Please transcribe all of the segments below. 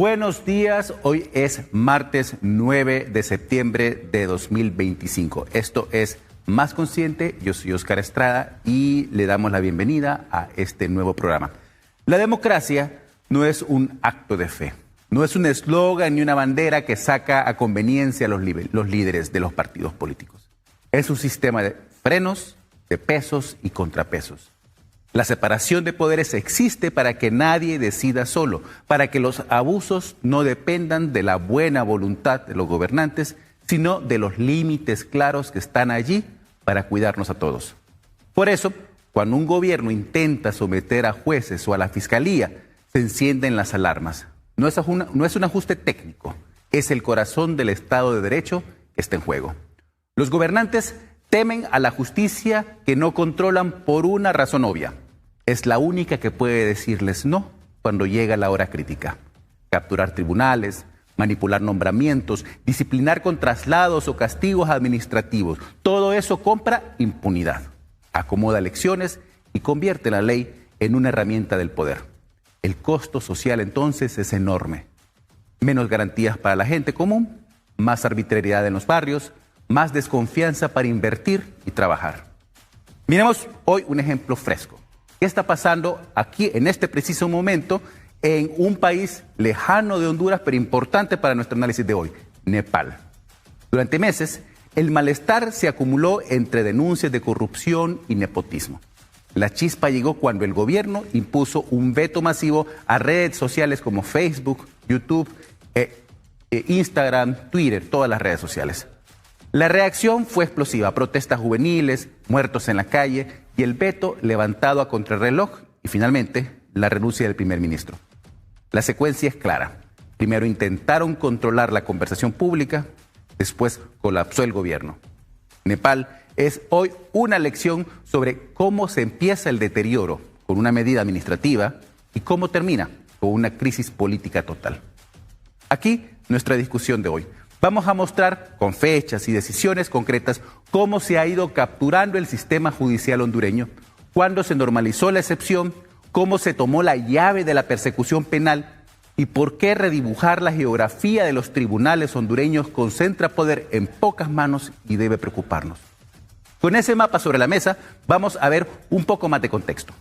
Buenos días, hoy es martes 9 de septiembre de 2025. Esto es Más Consciente, yo soy Oscar Estrada y le damos la bienvenida a este nuevo programa. La democracia no es un acto de fe, no es un eslogan ni una bandera que saca a conveniencia a los líderes de los partidos políticos. Es un sistema de frenos, de pesos y contrapesos. La separación de poderes existe para que nadie decida solo, para que los abusos no dependan de la buena voluntad de los gobernantes, sino de los límites claros que están allí para cuidarnos a todos. Por eso, cuando un gobierno intenta someter a jueces o a la fiscalía, se encienden las alarmas. No es un ajuste técnico, es el corazón del Estado de Derecho que está en juego. Los gobernantes temen a la justicia que no controlan por una razón obvia. Es la única que puede decirles no cuando llega la hora crítica. Capturar tribunales, manipular nombramientos, disciplinar con traslados o castigos administrativos. Todo eso compra impunidad, acomoda elecciones y convierte la ley en una herramienta del poder. El costo social entonces es enorme. Menos garantías para la gente común, más arbitrariedad en los barrios, más desconfianza para invertir y trabajar. Miremos hoy un ejemplo fresco. ¿Qué está pasando aquí en este preciso momento en un país lejano de Honduras, pero importante para nuestro análisis de hoy? Nepal. Durante meses, el malestar se acumuló entre denuncias de corrupción y nepotismo. La chispa llegó cuando el gobierno impuso un veto masivo a redes sociales como Facebook, YouTube, Instagram, Twitter, todas las redes sociales. La reacción fue explosiva, protestas juveniles, muertos en la calle y el veto levantado a contrarreloj y finalmente la renuncia del primer ministro. La secuencia es clara. Primero intentaron controlar la conversación pública, después colapsó el gobierno. Nepal es hoy una lección sobre cómo se empieza el deterioro con una medida administrativa y cómo termina con una crisis política total. Aquí nuestra discusión de hoy. Vamos a mostrar con fechas y decisiones concretas cómo se ha ido capturando el sistema judicial hondureño, cuándo se normalizó la excepción, cómo se tomó la llave de la persecución penal y por qué redibujar la geografía de los tribunales hondureños concentra poder en pocas manos y debe preocuparnos. Con ese mapa sobre la mesa, vamos a ver un poco más de contexto.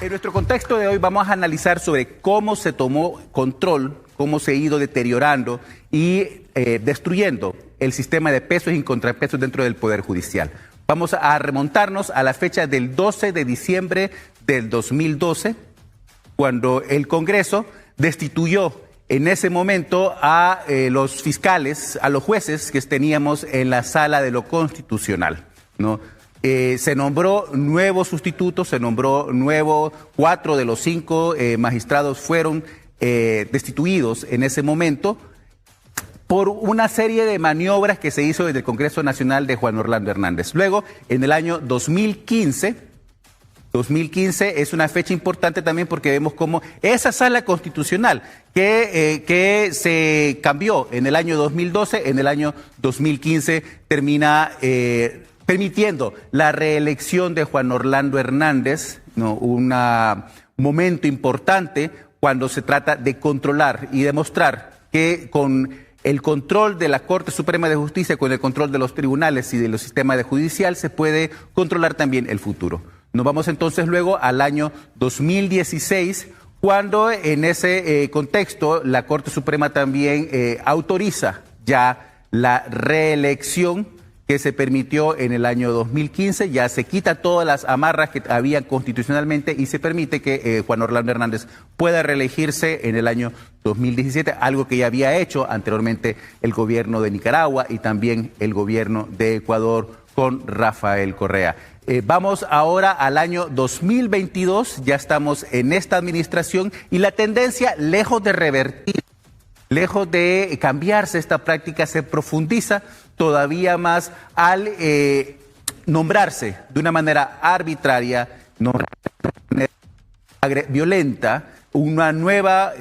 En nuestro contexto de hoy vamos a analizar sobre cómo se tomó control, cómo se ha ido deteriorando y destruyendo el sistema de pesos y contrapesos dentro del Poder Judicial. Vamos a remontarnos a la fecha del 12 de diciembre del 2012, cuando el Congreso destituyó en ese momento a los fiscales, a los jueces que teníamos en la Sala de lo Constitucional, ¿no? Se nombró nuevos sustitutos, se nombró 4 de los 5 magistrados fueron destituidos en ese momento por una serie de maniobras que se hizo desde el Congreso Nacional de Juan Orlando Hernández. Luego, en el año 2015 es una fecha importante también porque vemos cómo esa sala constitucional que se cambió en el año 2012, en el año 2015 termina permitiendo la reelección de Juan Orlando Hernández, ¿no? Un momento importante cuando se trata de controlar y demostrar que con el control de la Corte Suprema de Justicia, con el control de los tribunales y de los sistemas judicial, se puede controlar también el futuro. Nos vamos entonces luego al año 2016, cuando en ese contexto la Corte Suprema también autoriza ya la reelección que se permitió en el año 2015, ya se quita todas las amarras que había constitucionalmente y se permite que Juan Orlando Hernández pueda reelegirse en el año 2017, algo que ya había hecho anteriormente el gobierno de Nicaragua y también el gobierno de Ecuador con Rafael Correa. Vamos ahora al año 2022, ya estamos en esta administración y la tendencia, lejos de revertir, lejos de cambiarse esta práctica, se profundiza todavía más al nombrarse de una manera arbitraria, violenta, una nueva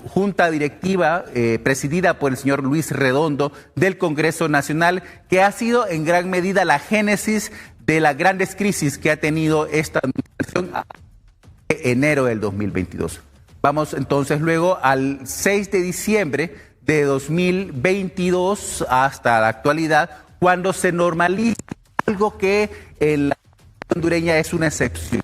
junta directiva presidida por el señor Luis Redondo del Congreso Nacional, que ha sido en gran medida la génesis de las grandes crisis que ha tenido esta administración en enero del 2022. Vamos entonces luego al 6 de diciembre de 2022 hasta la actualidad, cuando se normaliza algo que en la hondureña es una excepción.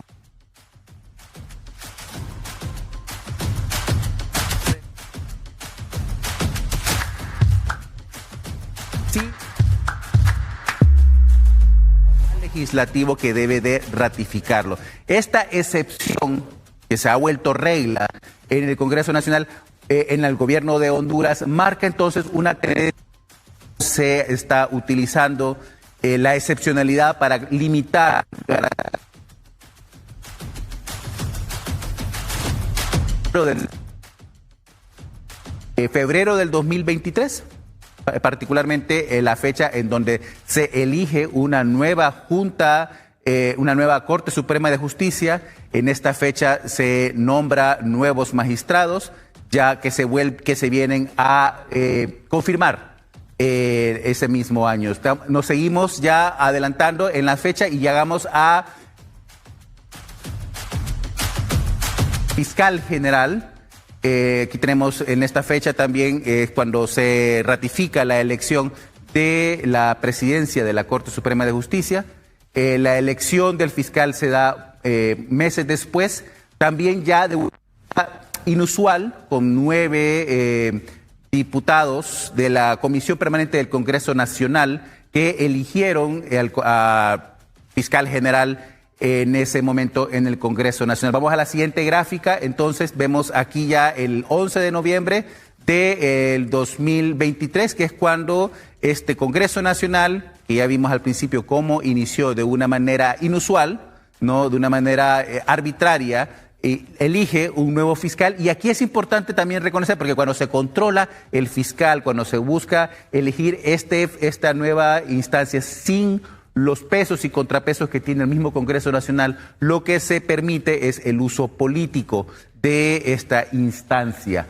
Sí, legislativo que debe de ratificarlo. Esta excepción que se ha vuelto regla en el Congreso Nacional, en el gobierno de Honduras, marca entonces una tendencia. Se está utilizando la excepcionalidad para limitar febrero del 2023, particularmente la fecha en donde se elige una nueva junta, una nueva Corte Suprema de Justicia. En esta fecha se nombra nuevos magistrados, ya que se vienen a confirmar ese mismo año. Nos seguimos ya adelantando en la fecha y llegamos a fiscal general. Aquí tenemos en esta fecha también cuando se ratifica la elección de la presidencia de la Corte Suprema de Justicia. La elección del fiscal se da meses después, también ya de una inusual, con 9 diputados de la Comisión Permanente del Congreso Nacional que eligieron al fiscal general en ese momento en el Congreso Nacional. Vamos a la siguiente gráfica. Entonces vemos aquí ya el 11 de noviembre del 2023, que es cuando este Congreso Nacional, que ya vimos al principio cómo inició de una manera inusual, no de una manera arbitraria, elige un nuevo fiscal. Y aquí es importante también reconocer, porque cuando se controla el fiscal, cuando se busca elegir esta nueva instancia sin los pesos y contrapesos que tiene el mismo Congreso Nacional, lo que se permite es el uso político de esta instancia.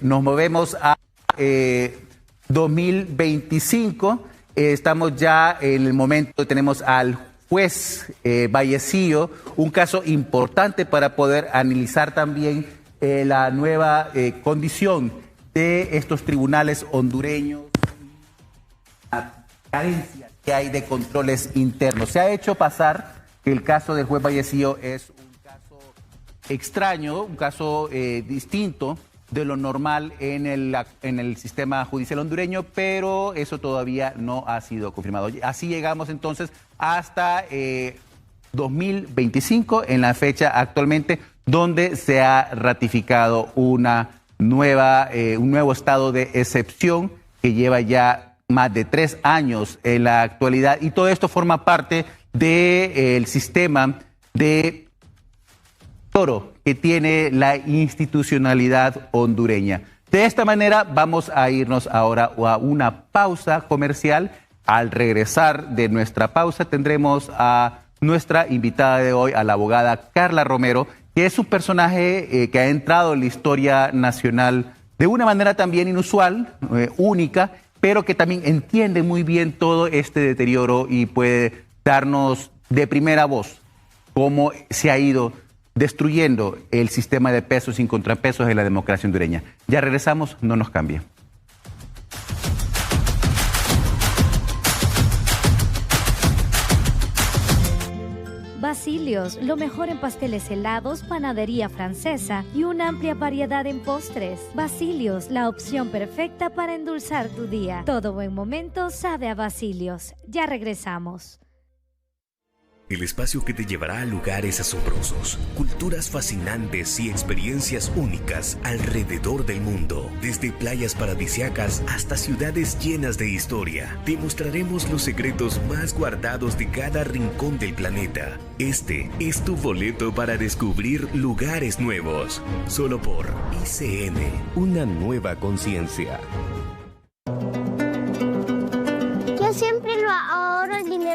Nos movemos a 2025, estamos ya en el momento, tenemos al juez Vallecillo, un caso importante para poder analizar también la nueva condición de estos tribunales hondureños, la carencia que hay de controles internos. Se ha hecho pasar que el caso del juez Vallecillo es un caso extraño, un caso distinto de lo normal en el sistema judicial hondureño, pero eso todavía no ha sido confirmado. Así llegamos entonces hasta 2025, en la fecha actualmente, donde se ha ratificado un nuevo estado de excepción que lleva ya más de 3 años en la actualidad, y todo esto forma parte del sistema de oro que tiene la institucionalidad hondureña. De esta manera vamos a irnos ahora a una pausa comercial. Al regresar de nuestra pausa tendremos a nuestra invitada de hoy, a la abogada Carla Romero, que es un personaje que ha entrado en la historia nacional de una manera también inusual, única, pero que también entiende muy bien todo este deterioro y puede darnos de primera voz cómo se ha ido destruyendo el sistema de pesos sin contrapesos en la democracia hondureña. Ya regresamos, no nos cambie. Basilios, lo mejor en pasteles helados, panadería francesa y una amplia variedad en postres. Basilios, la opción perfecta para endulzar tu día. Todo buen momento sabe a Basilios. Ya regresamos. El espacio que te llevará a lugares asombrosos, culturas fascinantes y experiencias únicas alrededor del mundo. Desde playas paradisíacas hasta ciudades llenas de historia, te mostraremos los secretos más guardados de cada rincón del planeta. Este es tu boleto para descubrir lugares nuevos. Solo por ICN, una nueva conciencia.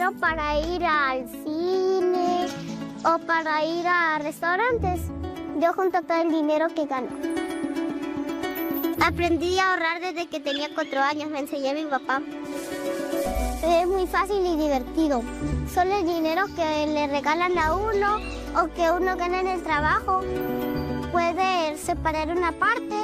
dinero para ir al cine o para ir a restaurantes. Yo junto todo el dinero que gano. Aprendí a ahorrar desde que tenía 4 años, me enseñó mi papá. Es muy fácil y divertido. Solo el dinero que le regalan a uno o que uno gana en el trabajo, puede separar una parte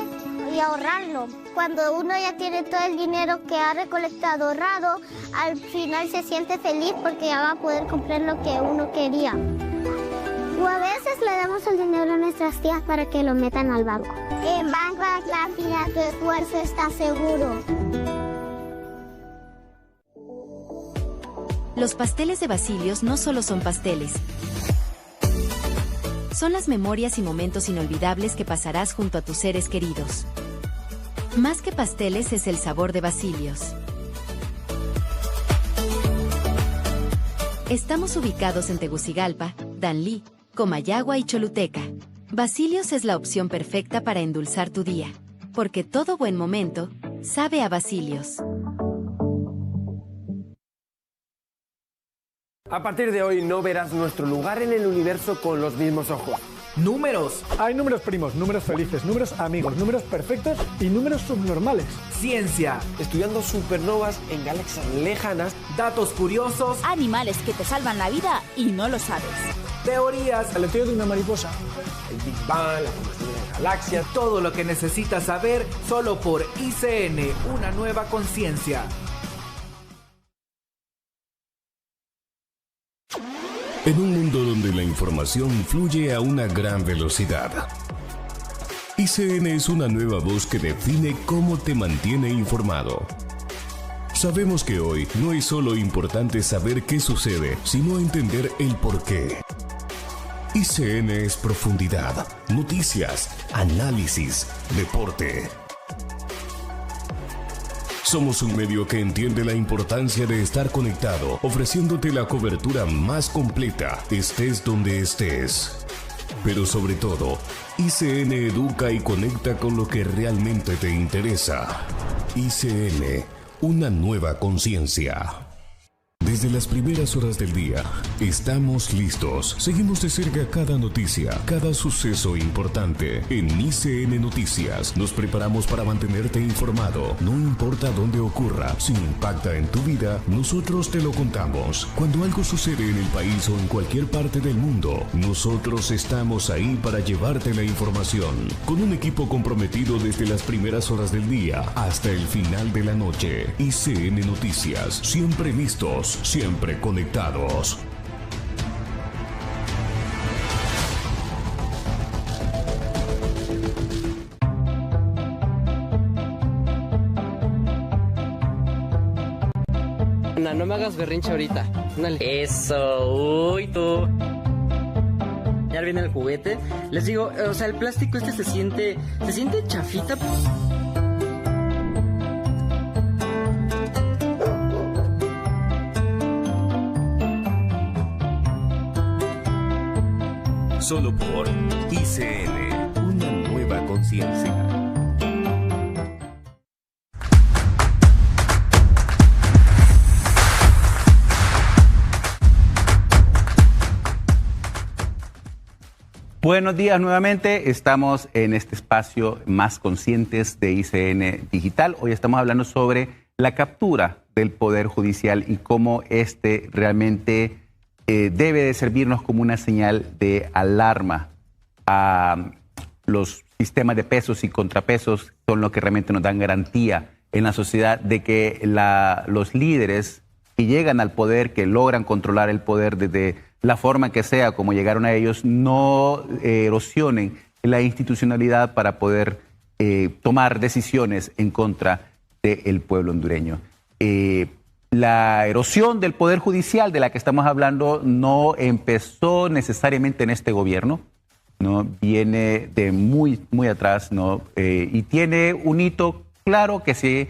y ahorrarlo. Cuando uno ya tiene todo el dinero que ha recolectado ahorrado, al final se siente feliz porque ya va a poder comprar lo que uno quería. O a veces le damos el dinero a nuestras tías para que lo metan al banco. En Banco Atlántida tu esfuerzo está seguro. Los pasteles de Basilios no solo son pasteles. Son las memorias y momentos inolvidables que pasarás junto a tus seres queridos. Más que pasteles es el sabor de Basilios. Estamos ubicados en Tegucigalpa, Danlí, Comayagua y Choluteca. Basilios es la opción perfecta para endulzar tu día, porque todo buen momento sabe a Basilios. A partir de hoy no verás nuestro lugar en el universo con los mismos ojos. Números. Hay números primos, números felices, números amigos, números perfectos y números subnormales. Ciencia. Estudiando supernovas en galaxias lejanas. Datos curiosos. Animales que te salvan la vida y no lo sabes. Teorías. El aleteo de una mariposa. El Big Bang, la formación de las galaxias. Todo lo que necesitas saber solo por ICN, una nueva conciencia. En un mundo donde la información fluye a una gran velocidad, ICN es una nueva voz que define cómo te mantiene informado. Sabemos que hoy no es solo importante saber qué sucede, sino entender el porqué. ICN es profundidad, noticias, análisis, deporte. Somos un medio que entiende la importancia de estar conectado, ofreciéndote la cobertura más completa, estés donde estés. Pero sobre todo, ICN educa y conecta con lo que realmente te interesa. ICN, una nueva conciencia. Desde las primeras horas del día, estamos listos. Seguimos de cerca cada noticia, cada suceso importante. En ICN Noticias, nos preparamos para mantenerte informado. No importa dónde ocurra, si impacta en tu vida, nosotros te lo contamos. Cuando algo sucede en el país o en cualquier parte del mundo, nosotros estamos ahí para llevarte la información. Con un equipo comprometido desde las primeras horas del día hasta el final de la noche. ICN Noticias, siempre listos. Siempre conectados. No me hagas berrinche ahorita. Dale. Eso, uy tú. Ya viene el juguete. Les digo, o sea, el plástico este se siente chafita. Solo por ICN, una nueva conciencia. Buenos días nuevamente, estamos en este espacio Más Conscientes de ICN Digital. Hoy estamos hablando sobre la captura del Poder Judicial y cómo este realmente debe de servirnos como una señal de alarma a los sistemas de pesos y contrapesos, son los que realmente nos dan garantía en la sociedad de que los líderes que llegan al poder, que logran controlar el poder desde la forma que sea, como llegaron a ellos, no erosionen la institucionalidad para poder tomar decisiones en contra del pueblo hondureño. La erosión del Poder Judicial de la que estamos hablando no empezó necesariamente en este gobierno, ¿no? Viene de muy atrás, ¿no? Y tiene un hito claro que se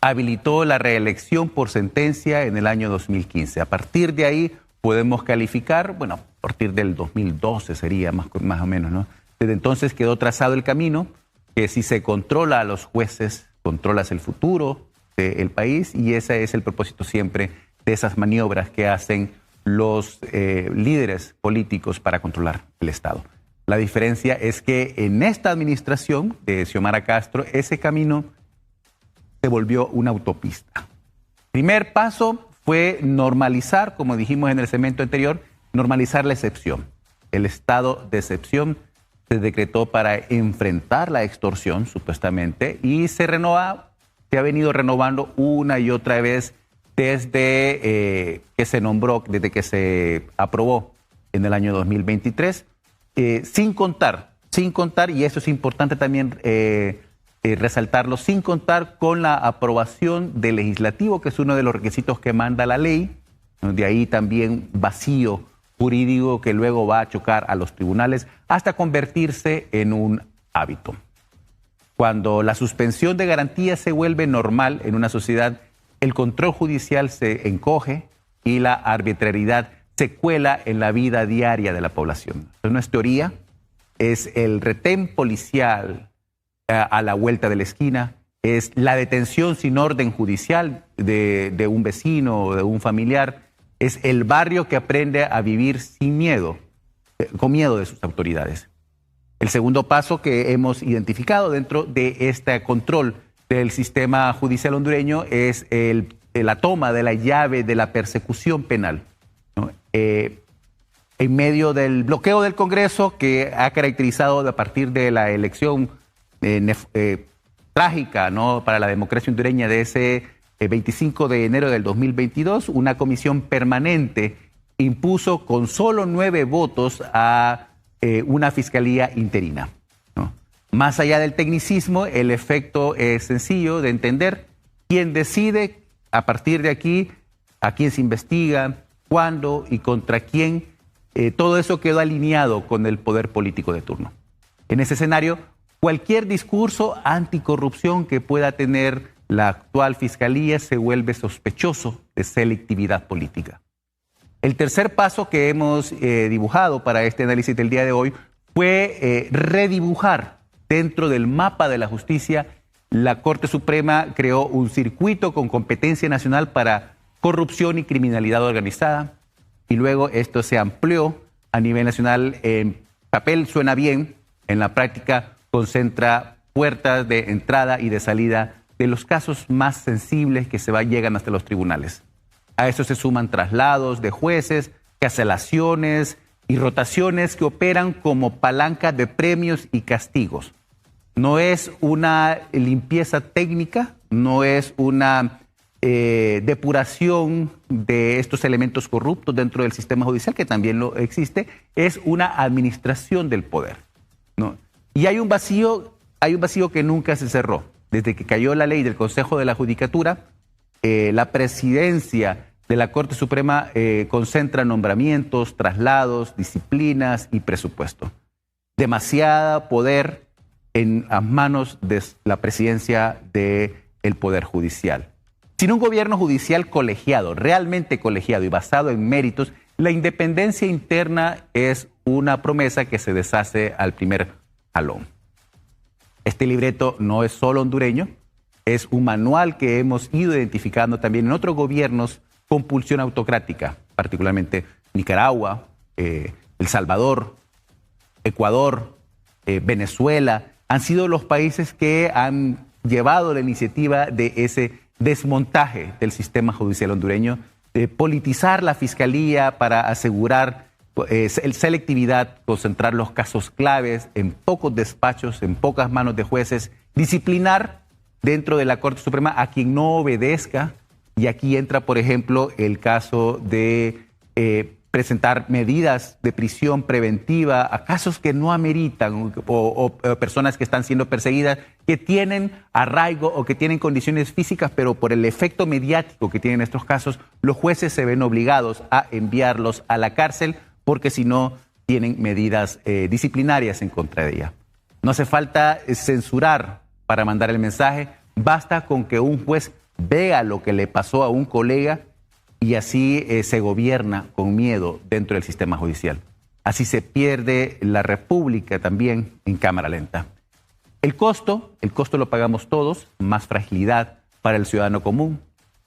habilitó la reelección por sentencia en el año 2015. A partir de ahí podemos calificar, bueno, a partir del 2012 sería más o menos, ¿no? Desde entonces quedó trazado el camino que si se controla a los jueces, controlas el futuro del país, y ese es el propósito siempre de esas maniobras que hacen los líderes políticos para controlar el Estado. La diferencia es que en esta administración de Xiomara Castro, ese camino se volvió una autopista. Primer paso fue normalizar, como dijimos en el segmento anterior, normalizar la excepción. El estado de excepción se decretó para enfrentar la extorsión, supuestamente, y se ha venido renovando una y otra vez desde que se nombró, desde que se aprobó en el año 2023, sin contar, y eso es importante también resaltarlo, sin contar con la aprobación del legislativo, que es uno de los requisitos que manda la ley, de ahí también vacío jurídico que luego va a chocar a los tribunales hasta convertirse en un hábito. Cuando la suspensión de garantías se vuelve normal en una sociedad, el control judicial se encoge y la arbitrariedad se cuela en la vida diaria de la población. Eso no es teoría, es el retén policial a la vuelta de la esquina, es la detención sin orden judicial de un vecino o de un familiar, es el barrio que aprende a vivir sin miedo, con miedo de sus autoridades. El segundo paso que hemos identificado dentro de este control del sistema judicial hondureño es la toma de la llave de la persecución penal, ¿no? En medio del bloqueo del Congreso, que ha caracterizado a partir de la elección trágica, ¿no?, para la democracia hondureña de ese 25 de enero del 2022, una comisión permanente impuso con solo 9 votos a una fiscalía interina, ¿no? Más allá del tecnicismo, el efecto es sencillo de entender. Quién decide a partir de aquí a quién se investiga, cuándo y contra quién. Todo eso quedó alineado con el poder político de turno. En ese escenario, cualquier discurso anticorrupción que pueda tener la actual fiscalía se vuelve sospechoso de selectividad política. El tercer paso que hemos dibujado para este análisis del día de hoy fue redibujar dentro del mapa de la justicia. La Corte Suprema creó un circuito con competencia nacional para corrupción y criminalidad organizada, y luego esto se amplió a nivel nacional. En papel suena bien, en la práctica concentra puertas de entrada y de salida de los casos más sensibles que llegan hasta los tribunales. A eso se suman traslados de jueces, cancelaciones y rotaciones que operan como palanca de premios y castigos. No es una limpieza técnica, no es una depuración de estos elementos corruptos dentro del sistema judicial, que también lo existe, es una administración del poder, ¿no? Y hay un vacío que nunca se cerró. Desde que cayó la ley del Consejo de la Judicatura, la presidencia de la Corte Suprema concentra nombramientos, traslados, disciplinas y presupuesto. Demasiado poder en las manos de la presidencia del Poder Judicial. Sin un gobierno judicial colegiado, realmente colegiado y basado en méritos, la independencia interna es una promesa que se deshace al primer jalón. Este libreto no es solo hondureño, es un manual que hemos ido identificando también en otros gobiernos con pulsión autocrática, particularmente Nicaragua, El Salvador, Ecuador, Venezuela. Han sido los países que han llevado la iniciativa de ese desmontaje del sistema judicial hondureño, de politizar la fiscalía para asegurar selectividad, concentrar los casos claves en pocos despachos, en pocas manos de jueces, disciplinar dentro de la Corte Suprema a quien no obedezca. Y aquí entra, por ejemplo, el caso de presentar medidas de prisión preventiva a casos que no ameritan o personas que están siendo perseguidas, que tienen arraigo o que tienen condiciones físicas, pero por el efecto mediático que tienen estos casos, los jueces se ven obligados a enviarlos a la cárcel porque si no tienen medidas disciplinarias en contra de ella. No hace falta censurar para mandar el mensaje, basta con que un juez vea lo que le pasó a un colega y así se gobierna con miedo dentro del sistema judicial. Así se pierde la república también en cámara lenta. El costo lo pagamos todos, más fragilidad para el ciudadano común,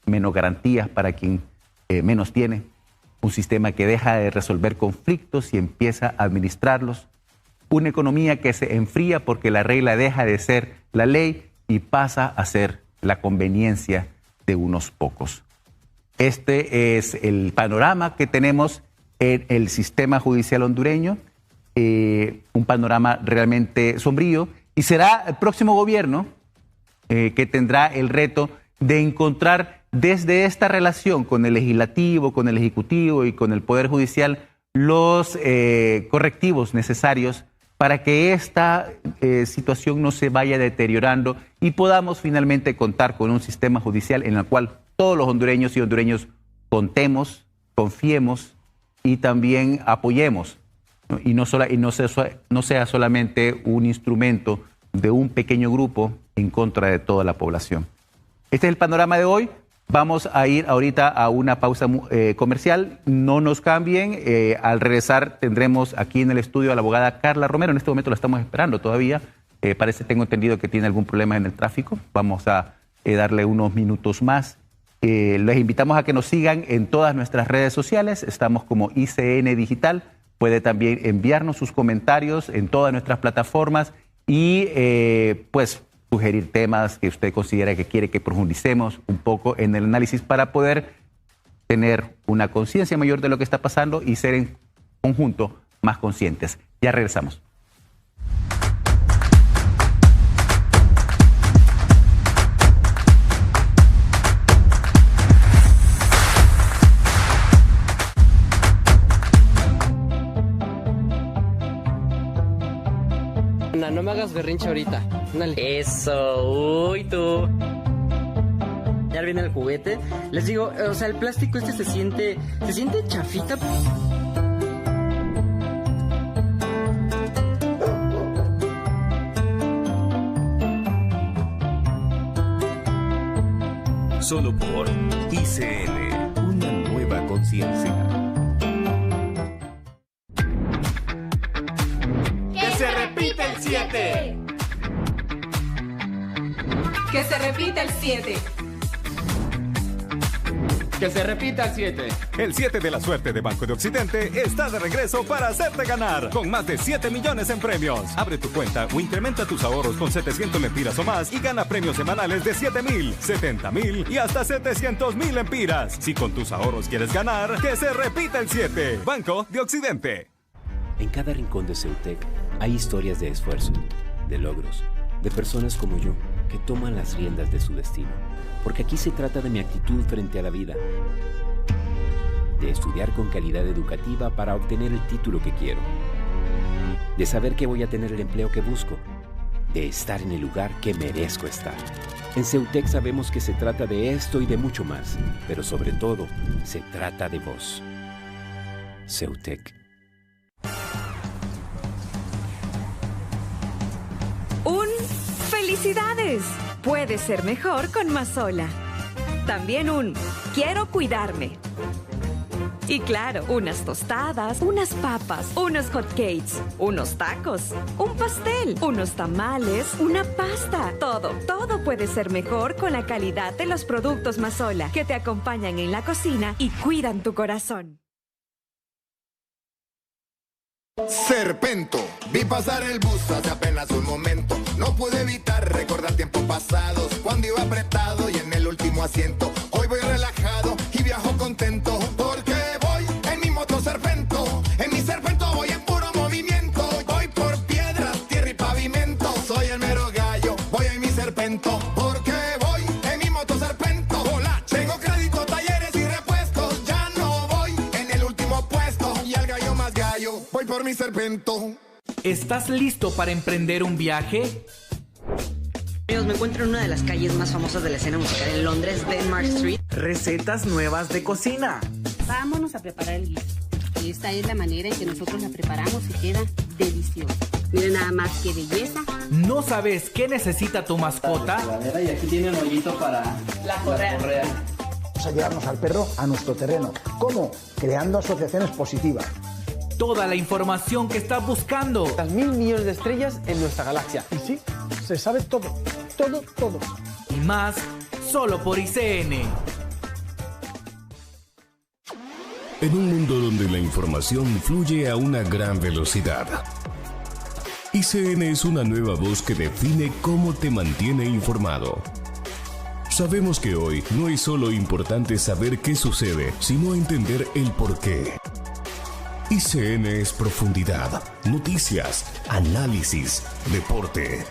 menos garantías para quien menos tiene, un sistema que deja de resolver conflictos y empieza a administrarlos, una economía que se enfría porque la regla deja de ser la ley y pasa a ser la conveniencia de unos pocos. Este es el panorama que tenemos en el sistema judicial hondureño, un panorama realmente sombrío, y será el próximo gobierno que tendrá el reto de encontrar desde esta relación con el legislativo, con el ejecutivo y con el poder judicial los correctivos necesarios para que esta situación no se vaya deteriorando y podamos finalmente contar con un sistema judicial en el cual todos los hondureños y hondureños contemos, confiemos y también apoyemos, ¿no? Y no sea solamente un instrumento de un pequeño grupo en contra de toda la población. Este es el panorama de hoy. Vamos a ir ahorita a una pausa comercial. No nos cambien. Al regresar tendremos aquí en el estudio a la abogada Carla Romero. En este momento la estamos esperando todavía. Tengo entendido que tiene algún problema en el tráfico. Vamos a darle unos minutos más. Les invitamos a que nos sigan en todas nuestras redes sociales. Estamos como ICN Digital. Puede también enviarnos sus comentarios en todas nuestras plataformas y sugerir temas que usted considera que quiere que profundicemos un poco en el análisis para poder tener una conciencia mayor de lo que está pasando y ser en conjunto más conscientes. Ya regresamos. No me hagas berrinche ahorita. Dale. Eso, uy, tú. Ya viene el juguete. Les digo, o sea, el plástico este se siente chafita. Solo por ICN, una nueva conciencia. ¡Que se repita el 7! ¡Que se repita el 7! ¡Que se repita el 7! El 7 de la suerte de Banco de Occidente está de regreso para hacerte ganar, con más de 7 millones en premios. Abre tu cuenta o incrementa tus ahorros con 700 lempiras o más y gana premios semanales de 7,000, 70,000 y hasta 700,000 lempiras. Si con tus ahorros quieres ganar, que se repita el 7. Banco de Occidente. En cada rincón de Ceutec hay historias de esfuerzo, de logros, de personas como yo que toman las riendas de su destino. Porque aquí se trata de mi actitud frente a la vida, de estudiar con calidad educativa para obtener el título que quiero, de saber que voy a tener el empleo que busco, de estar en el lugar que merezco estar. En Ceutec sabemos que se trata de esto y de mucho más, pero sobre todo, se trata de vos. Ceutec. ¡Felicidades! Puede ser mejor con Mazola. También quiero cuidarme. Y claro, unas tostadas, unas papas, unos hotcakes, unos tacos, un pastel, unos tamales, una pasta. Todo puede ser mejor con la calidad de los productos Mazola, que te acompañan en la cocina y cuidan tu corazón. Serpento, vi pasar el bus hace apenas un momento. No pude evitar recordar tiempos pasados, cuando iba apretado y en el último asiento. Hoy voy relajado y viajo contento, porque voy en mi moto Serpento. En mi Serpento voy en puro movimiento. Voy por piedras, tierra y pavimento. Soy el mero gallo, voy en mi Serpento, porque voy en mi moto Serpento. Hola, tengo crédito, talleres y repuestos. Ya no voy en el último puesto y el gallo más gallo. Voy por mi Serpento. ¿Estás listo para emprender un viaje? Amigos, me encuentro en una de las calles más famosas de la escena musical en Londres, Denmark Street. Recetas nuevas de cocina. Vámonos a preparar el guiso. Esta es la manera en que nosotros la preparamos y queda deliciosa. Miren nada más qué belleza. ¿No sabes qué necesita tu mascota? Y aquí tiene un hoyito para la correa. Vamos a llevarnos al perro a nuestro terreno. ¿Cómo? Creando asociaciones positivas. Toda la información que estás buscando. Las 1.000 millones de estrellas en nuestra galaxia. Y sí, se sabe todo. Todo. Y más, solo por ICN. En un mundo donde la información fluye a una gran velocidad, ICN es una nueva voz que define cómo te mantiene informado. Sabemos que hoy no es solo importante saber qué sucede, sino entender el porqué. ICN es profundidad, noticias, análisis, deporte.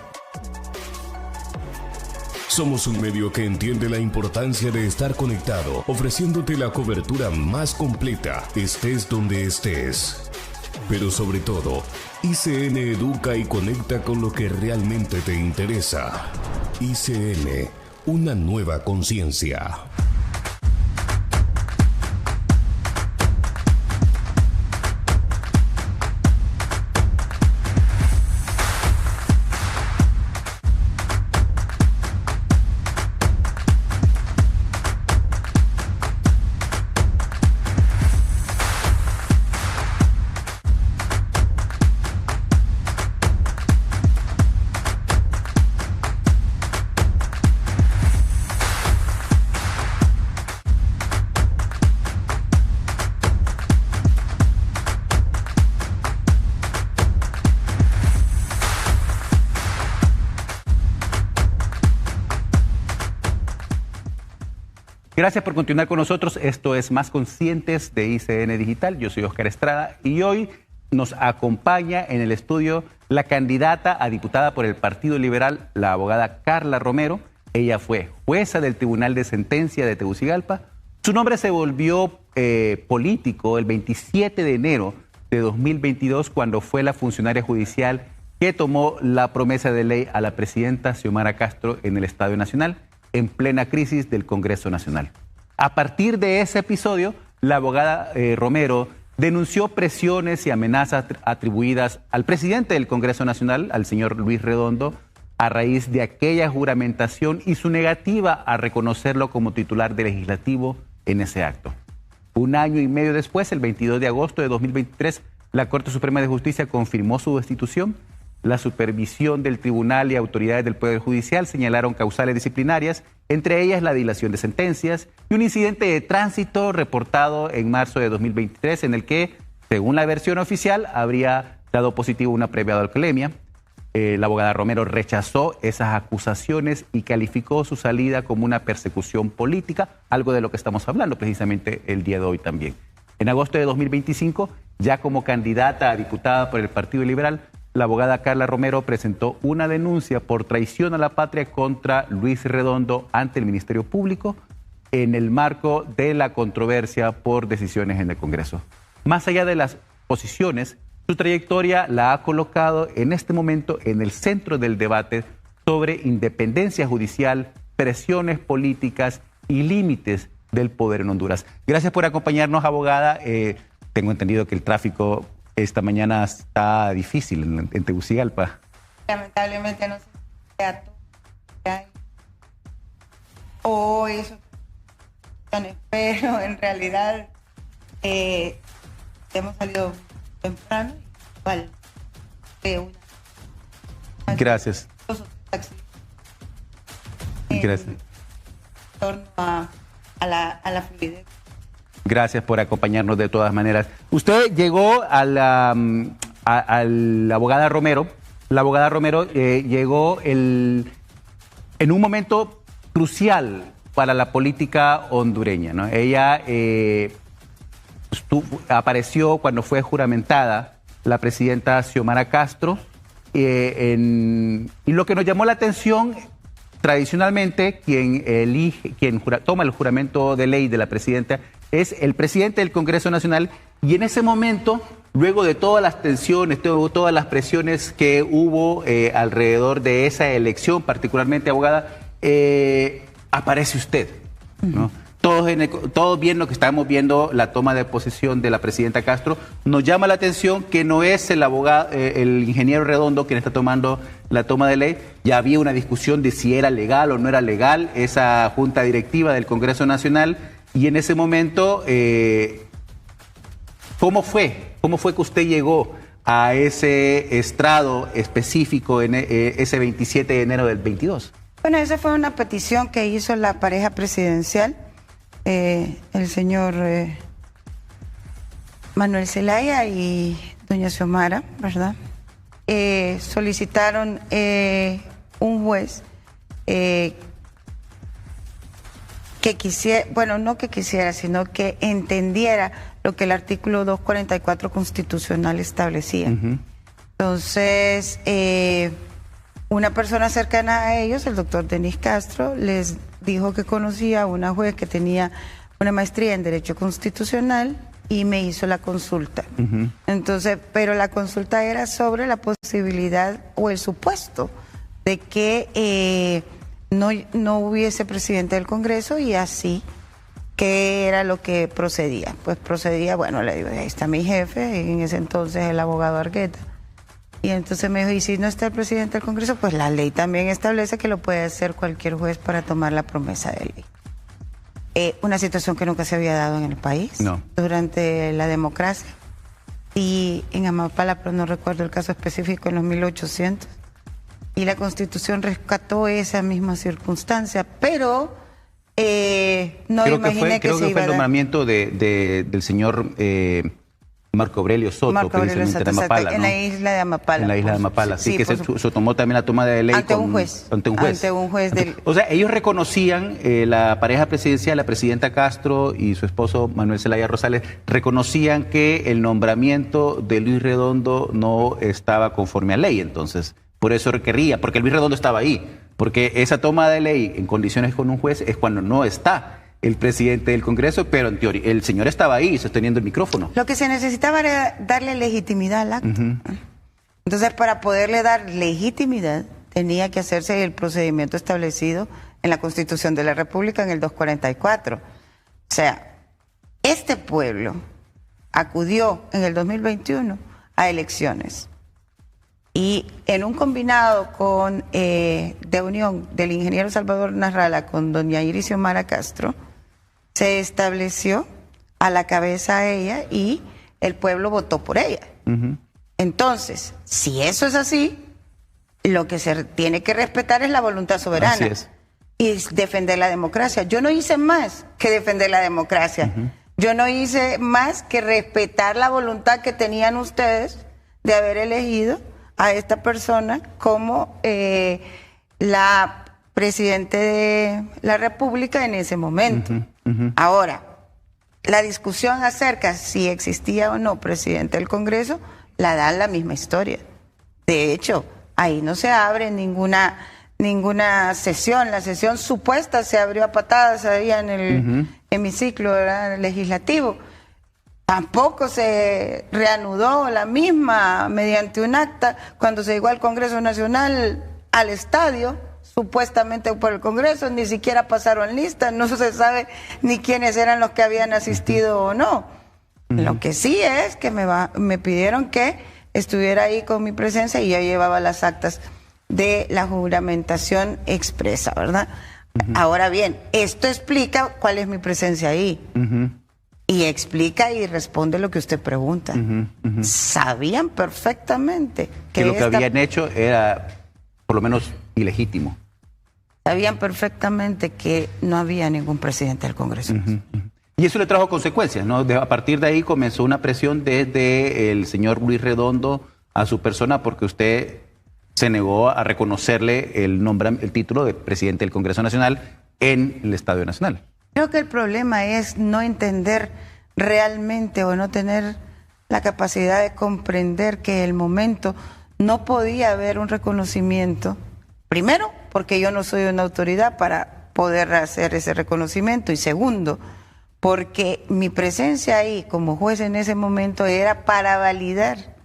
Somos un medio que entiende la importancia de estar conectado, ofreciéndote la cobertura más completa, estés donde estés. Pero sobre todo, ICN educa y conecta con lo que realmente te interesa. ICN, una nueva conciencia. Gracias por continuar con nosotros. Esto es Más Conscientes de ICN Digital. Yo soy Oscar Estrada y hoy nos acompaña en el estudio la candidata a diputada por el Partido Liberal, la abogada Carla Romero. Ella fue jueza del Tribunal de Sentencia de Tegucigalpa. Su nombre se volvió político el 27 de enero de 2022 cuando fue la funcionaria judicial que tomó la promesa de ley a la presidenta Xiomara Castro en el Estadio Nacional, en plena crisis del Congreso Nacional. A partir de ese episodio, la abogada Romero denunció presiones y amenazas atribuidas al presidente del Congreso Nacional, al señor Luis Redondo, a raíz de aquella juramentación y su negativa a reconocerlo como titular del legislativo en ese acto. Un año y medio después, el 22 de agosto de 2023, la Corte Suprema de Justicia confirmó su destitución. La supervisión del tribunal y autoridades del Poder Judicial señalaron causales disciplinarias, entre ellas la dilación de sentencias y un incidente de tránsito reportado en marzo de 2023 en el que, según la versión oficial, habría dado positivo una previa alcoholemia. La abogada Romero rechazó esas acusaciones y calificó su salida como una persecución política, algo de lo que estamos hablando precisamente el día de hoy también. En agosto de 2025, ya como candidata a diputada por el Partido Liberal, la abogada Carla Romero presentó una denuncia por traición a la patria contra Luis Redondo ante el Ministerio Público en el marco de la controversia por decisiones en el Congreso. Más allá de las posiciones, su trayectoria la ha colocado en este momento en el centro del debate sobre independencia judicial, presiones políticas y límites del poder en Honduras. Gracias por acompañarnos, abogada. Tengo entendido que el tráfico esta mañana está difícil en Tegucigalpa. Lamentablemente no se sea todo que hay. O eso, pero en realidad hemos salido temprano. Igual. Gracias. Gracias. En torno a la fluidez. Gracias por acompañarnos de todas maneras. Usted llegó a la abogada Romero. La abogada Romero llegó en un momento crucial para la política hondureña, ¿no? Ella apareció cuando fue juramentada la presidenta Xiomara Castro. Y lo que nos llamó la atención, tradicionalmente, quien toma el juramento de ley de la presidenta es el presidente del Congreso Nacional, y en ese momento, luego de todas las tensiones, todas las presiones que hubo alrededor de esa elección, particularmente, abogada, aparece usted, ¿no? Todos bien lo que estamos viendo, la toma de posesión de la presidenta Castro, nos llama la atención que no es el abogado, el ingeniero Redondo quien está tomando la toma de ley. Ya había una discusión de si era legal o no era legal esa junta directiva del Congreso Nacional. Y en ese momento, ¿cómo fue que usted llegó a ese estrado específico en ese 27 de enero del 22? Bueno, esa fue una petición que hizo la pareja presidencial, el señor Manuel Zelaya y doña Xiomara, ¿verdad? Solicitaron un juez que quisiera, bueno, no que quisiera, sino que entendiera lo que el artículo 244 constitucional establecía. Entonces, una persona cercana a ellos, el doctor Denis Castro, les dijo que conocía a una juez que tenía una maestría en Derecho Constitucional y me hizo la consulta. Entonces, pero la consulta era sobre la posibilidad o el supuesto de que no hubiese presidente del Congreso y así, ¿qué era lo que procedía? Pues procedía, bueno, le digo, ahí está mi jefe, en ese entonces el abogado Argueta. Y entonces me dijo, y si no está el presidente del Congreso, pues la ley también establece que lo puede hacer cualquier juez para tomar la promesa de ley. Una situación que nunca se había dado en el país durante la democracia. Y en Amapala, pero no recuerdo el caso específico, en los 1800. Y la Constitución rescató esa misma circunstancia, pero no imaginé que se iba a dar. Creo que fue el nombramiento del señor Marco Aurelio Soto, precisamente de Amapala, ¿no? En la isla de Amapala. En la isla de Amapala, sí, que se tomó también la toma de ley ante un juez. Ante un juez. Ante un juez del... O sea, ellos reconocían, la pareja presidencial, la presidenta Castro y su esposo Manuel Zelaya Rosales, reconocían que el nombramiento de Luis Redondo no estaba conforme a ley, entonces, por eso requería, porque Luis Redondo estaba ahí, porque esa toma de ley en condiciones con un juez es cuando no está el presidente del Congreso, pero en teoría el señor estaba ahí sosteniendo el micrófono. Lo que se necesitaba era darle legitimidad al acto. Entonces, para poderle dar legitimidad, tenía que hacerse el procedimiento establecido en la Constitución de la República en el 244. O sea, este pueblo acudió en el 2021 a elecciones. Y en un combinado con de unión del ingeniero Salvador Narrala con doña Iris Xiomara Castro, se estableció a la cabeza a ella y el pueblo votó por ella. Entonces, si eso es así, lo que se tiene que respetar es la voluntad soberana. Así es. Y defender la democracia. Yo no hice más que defender la democracia. Yo no hice más que respetar la voluntad que tenían ustedes de haber elegido a esta persona como la presidente de la República en ese momento. Ahora, la discusión acerca si existía o no presidente del Congreso la da la misma historia. De hecho, ahí no se abre ninguna sesión. La sesión supuesta se abrió a patadas ahí en el hemiciclo legislativo. Tampoco se reanudó la misma mediante un acta cuando se llegó al Congreso Nacional, al estadio, supuestamente por el Congreso, ni siquiera pasaron lista, no se sabe ni quiénes eran los que habían asistido o no. Lo que sí es que me pidieron que estuviera ahí con mi presencia y yo llevaba las actas de la juramentación expresa, ¿verdad? Ahora bien, esto explica cuál es mi presencia ahí. Y explica y responde lo que usted pregunta. Sabían perfectamente que lo que habían hecho era, por lo menos, ilegítimo. Sabían perfectamente que no había ningún presidente del Congreso. Y eso le trajo consecuencias, ¿no? A partir de ahí comenzó una presión desde el señor Luis Redondo a su persona porque usted se negó a reconocerle el título de presidente del Congreso Nacional en el Estadio Nacional. Creo que el problema es no entender realmente o no tener la capacidad de comprender que el momento no podía haber un reconocimiento. Primero, porque yo no soy una autoridad para poder hacer ese reconocimiento. Y segundo, porque mi presencia ahí como juez en ese momento era para validar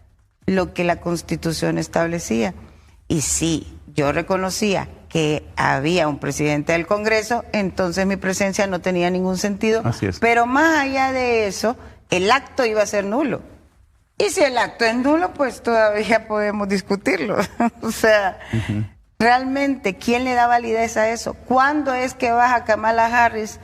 lo que la Constitución establecía. Y si yo reconocía que había un presidente del Congreso, entonces mi presencia no tenía ningún sentido. Así es. Pero más allá de eso, el acto iba a ser nulo. Y si el acto es nulo, pues todavía podemos discutirlo. O sea, realmente, ¿quién le da validez a eso? ¿Cuándo es que baja Kamala Harris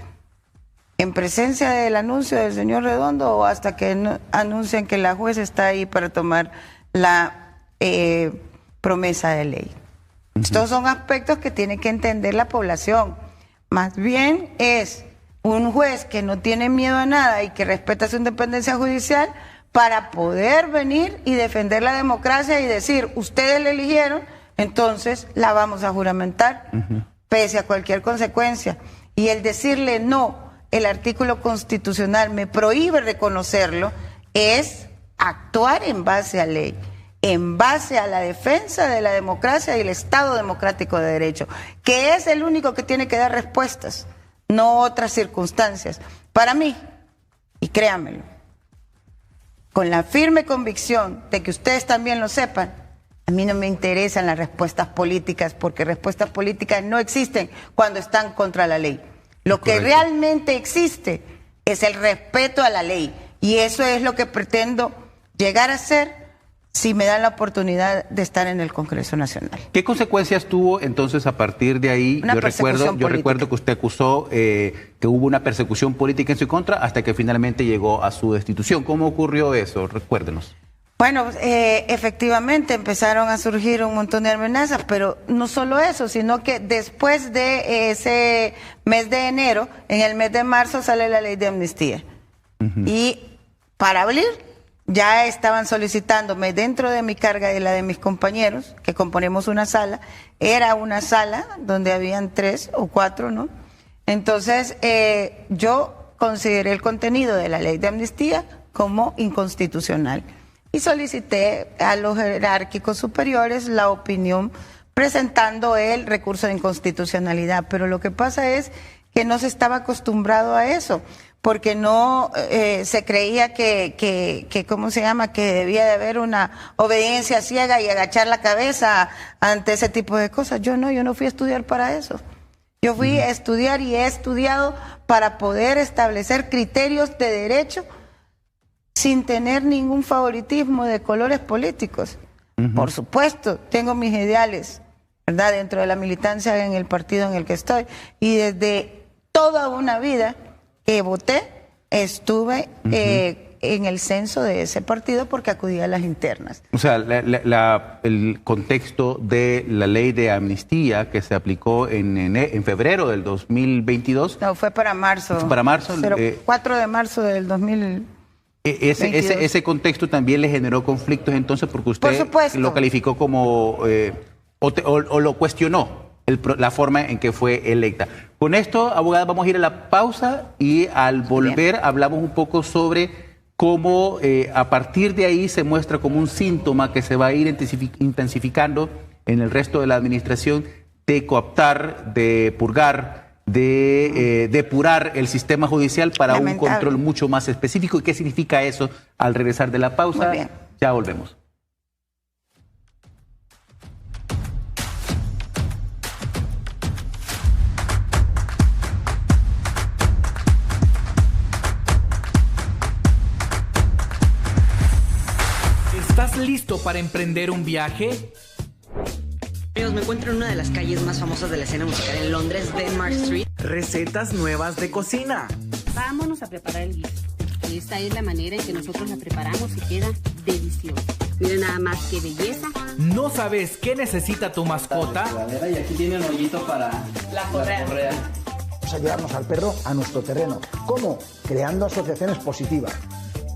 en presencia del anuncio del señor Redondo o hasta que anuncian que la jueza está ahí para tomar la promesa de ley? Estos son aspectos que tiene que entender la población. Más bien es un juez que no tiene miedo a nada y que respeta su independencia judicial, para poder venir y defender la democracia y decir, ustedes la eligieron, entonces la vamos a juramentar, pese a cualquier consecuencia. Y el decirle no, el artículo constitucional me prohíbe reconocerlo, es actuar en base a ley, en base a la defensa de la democracia y el Estado democrático de derecho, que es el único que tiene que dar respuestas, no otras circunstancias. Para mí, y créanmelo, con la firme convicción de que ustedes también lo sepan, a mí no me interesan las respuestas políticas, porque respuestas políticas no existen cuando están contra la ley. Lo que realmente existe es el respeto a la ley, y eso es lo que pretendo llegar a ser si me dan la oportunidad de estar en el Congreso Nacional. ¿Qué consecuencias tuvo entonces a partir de ahí? Yo recuerdo que usted acusó que hubo una persecución política en su contra hasta que finalmente llegó a su destitución. ¿Cómo ocurrió eso? Recuérdenos. Bueno, efectivamente empezaron a surgir un montón de amenazas, pero no solo eso, sino que después de ese mes de enero, en el mes de marzo sale la ley de amnistía. Y para abril ya estaban solicitándome dentro de mi carga y la de mis compañeros, que componemos una sala, era una sala donde habían 3 o 4, ¿no? Entonces, yo consideré el contenido de la ley de amnistía como inconstitucional y solicité a los jerárquicos superiores la opinión presentando el recurso de inconstitucionalidad. Pero lo que pasa es que no se estaba acostumbrado a eso, porque no se creía que ¿cómo se llama?, que debía de haber una obediencia ciega y agachar la cabeza ante ese tipo de cosas. Yo no fui a estudiar para eso. Yo fui a estudiar y he estudiado para poder establecer criterios de derecho sin tener ningún favoritismo de colores políticos. Por supuesto, tengo mis ideales, ¿verdad?, dentro de la militancia en el partido en el que estoy, y desde toda una vida que voté, estuve en el censo de ese partido porque acudí a las internas. O sea, el contexto de la ley de amnistía que se aplicó en febrero del 2022. No, fue para marzo. ¿Fue para marzo? 4 de marzo del 2022. Ese contexto también le generó conflictos entonces porque usted lo calificó como, o lo cuestionó. La forma en que fue electa. Con esto, abogada, vamos a ir a la pausa y al volver hablamos un poco sobre cómo a partir de ahí se muestra como un síntoma que se va a ir intensificando en el resto de la administración de cooptar, de purgar, de depurar el sistema judicial para un control mucho más específico. ¿Y qué significa eso al regresar de la pausa? Muy bien. Ya volvemos. ¿Estás listo para emprender un viaje? Amigos, me encuentro en una de las calles más famosas de la escena musical en Londres, Denmark Street. Recetas nuevas de cocina. Vámonos a preparar el guiso. Esta es la manera en que nosotros la preparamos y queda deliciosa. Miren nada más qué belleza. ¿No sabes qué necesita tu mascota? Y aquí tiene un hoyito para la correa. Vamos a llevarnos al perro a nuestro terreno. ¿Cómo? Creando asociaciones positivas.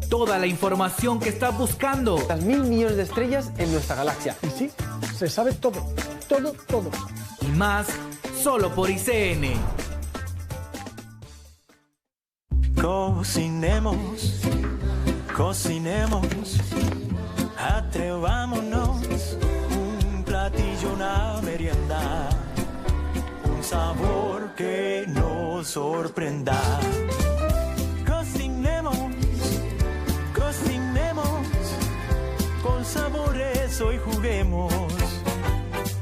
Toda la información que estás buscando. Las 1.000 millones de estrellas en nuestra galaxia. Y sí, se sabe todo, todo. Y más, solo por ICN. Cocinemos, atrevámonos, un platillo, una merienda, un sabor que nos sorprenda. Con sabores hoy juguemos,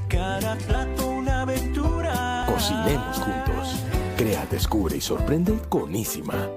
cada plato una aventura. Cocinemos juntos. Crea, descubre y sorprende con Isima.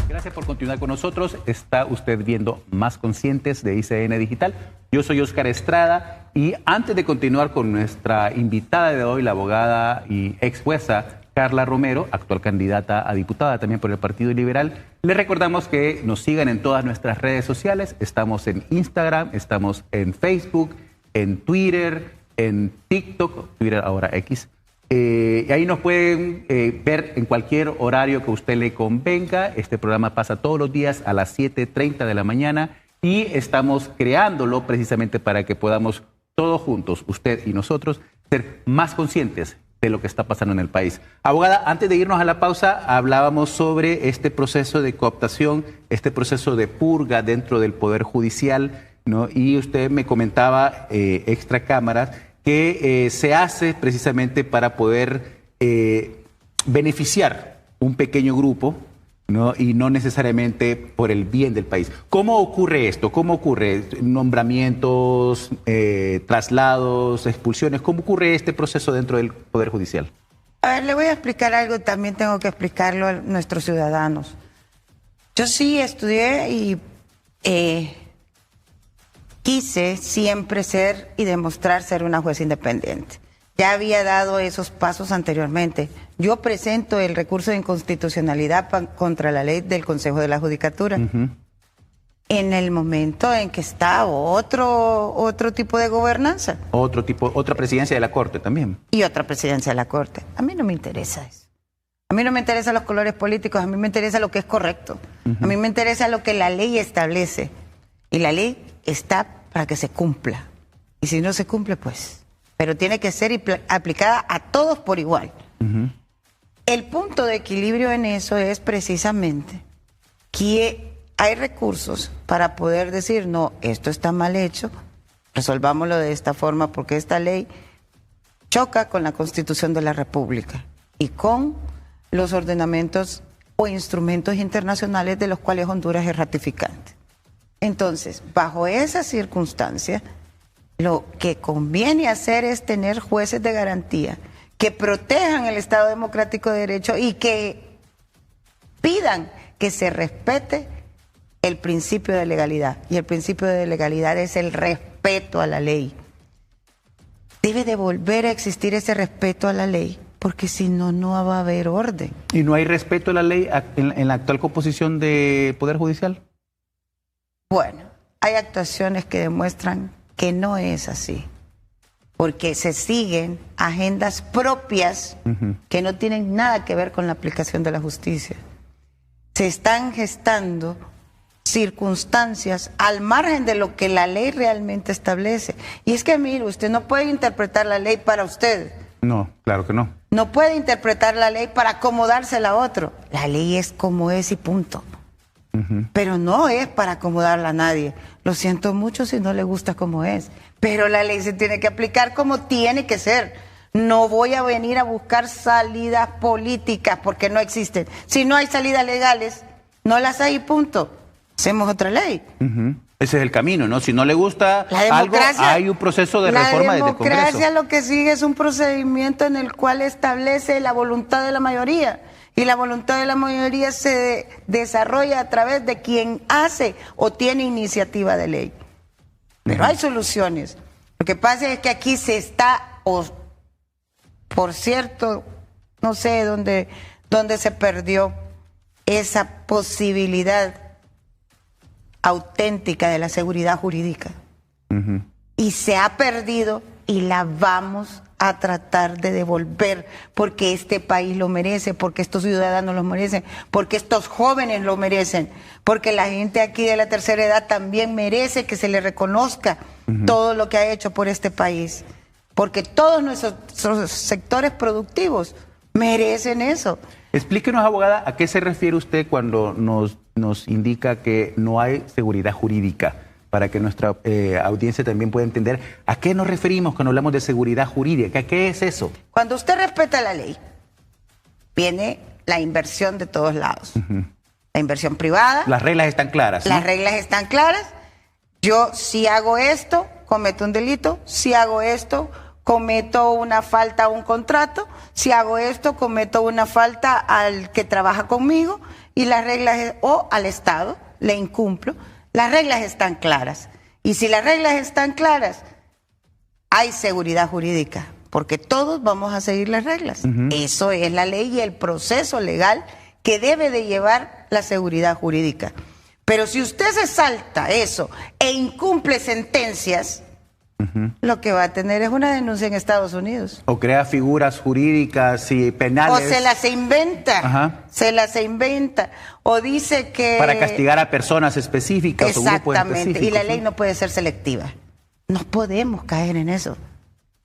Gracias por continuar con nosotros. Está usted viendo Más Conscientes de ICN Digital. Yo soy Oscar Estrada y antes de continuar con nuestra invitada de hoy, la abogada y ex jueza Carla Romero, actual candidata a diputada también por el Partido Liberal, les recordamos que nos sigan en todas nuestras redes sociales. Estamos en Instagram, estamos en Facebook, en Twitter, en TikTok, Twitter, ahora X. Y ahí nos pueden ver en cualquier horario que a usted le convenga. Este programa pasa todos los días a las 7:30 de la mañana y estamos creándolo precisamente para que podamos todos juntos, usted y nosotros, ser más conscientes de lo que está pasando en el país. Abogada, antes de irnos a la pausa, hablábamos sobre este proceso de cooptación, este proceso de purga dentro del Poder Judicial, ¿no? Y usted me comentaba, extra cámaras, que se hace precisamente para poder beneficiar un pequeño grupo, ¿no? Y no necesariamente por el bien del país. ¿Cómo ocurre esto? ¿Cómo ocurre nombramientos, traslados, expulsiones? ¿Cómo ocurre este proceso dentro del Poder Judicial? A ver, le voy a explicar algo, también tengo que explicarlo a nuestros ciudadanos. Yo sí estudié y quise siempre ser y demostrar ser una jueza independiente. Ya había dado esos pasos anteriormente. Yo presento el recurso de inconstitucionalidad contra la ley del Consejo de la Judicatura. En el momento en que está otro tipo de gobernanza. Otra presidencia de la Corte también. Y otra presidencia de la Corte. A mí no me interesa eso. A mí no me interesan los colores políticos, a mí me interesa lo que es correcto. A mí me interesa lo que la ley establece. Y la ley está para que se cumpla. Y si no se cumple, pues. Pero tiene que ser aplicada a todos por igual. El punto de equilibrio en eso es precisamente que hay recursos para poder decir, no, esto está mal hecho, resolvámoslo de esta forma porque esta ley choca con la Constitución de la República y con los ordenamientos o instrumentos internacionales de los cuales Honduras es ratificante. Entonces, bajo esa circunstancia, lo que conviene hacer es tener jueces de garantía que protejan el Estado Democrático de Derecho y que pidan que se respete el principio de legalidad. Y el principio de legalidad es el respeto a la ley. Debe de volver a existir ese respeto a la ley, porque si no, no va a haber orden. ¿Y no hay respeto a la ley en la actual composición de Poder Judicial? Bueno, hay actuaciones que demuestran que no es así, porque se siguen agendas propias que no tienen nada que ver con la aplicación de la justicia. Se están gestando circunstancias al margen de lo que la ley realmente establece. Y es que, mire, usted no puede interpretar la ley para usted. No, claro que no. No puede interpretar la ley para acomodársela a otro. La ley es como es y punto. Pero no es para acomodarla a nadie. Lo siento mucho si no le gusta como es. Pero la ley se tiene que aplicar como tiene que ser. No voy a venir a buscar salidas políticas porque no existen. Si no hay salidas legales, no las hay, punto. Hacemos otra ley. Ese es el camino, ¿no? Si no le gusta algo, hay un proceso de reforma desde el Congreso. La democracia lo que sigue es un procedimiento en el cual establece la voluntad de la mayoría. Y la voluntad de la mayoría se desarrolla a través de quien hace o tiene iniciativa de ley. Pero hay soluciones. Lo que pasa es que aquí se está, por cierto, no sé dónde se perdió esa posibilidad auténtica de la seguridad jurídica. Y se ha perdido y la vamos a tratar de devolver porque este país lo merece, porque estos ciudadanos lo merecen, porque estos jóvenes lo merecen, porque la gente aquí de la tercera edad también merece que se le reconozca todo lo que ha hecho por este país, porque todos nuestros sectores productivos merecen eso. Explíquenos, abogada, ¿a qué se refiere usted cuando nos indica que no hay seguridad jurídica? Para que nuestra audiencia también pueda entender a qué nos referimos cuando hablamos de seguridad jurídica. ¿Qué es eso? Cuando usted respeta la ley, viene la inversión de todos lados. La inversión privada. Las reglas están claras, ¿no? Las reglas están claras. Yo, si hago esto, cometo un delito. Si hago esto, cometo una falta a un contrato. Si hago esto, cometo una falta al que trabaja conmigo. Y las reglas, o al Estado, le incumplo. Las reglas están claras. Y si las reglas están claras, hay seguridad jurídica, porque todos vamos a seguir las reglas. Eso es la ley y el proceso legal que debe de llevar la seguridad jurídica. Pero si usted se salta eso e incumple sentencias, lo que va a tener es una denuncia en Estados Unidos. O crea figuras jurídicas y penales. O se las inventa. Ajá. Se las inventa. O dice que... Para castigar a personas específicas o grupos específicos. Exactamente. Y la ley no puede ser selectiva. No podemos caer en eso.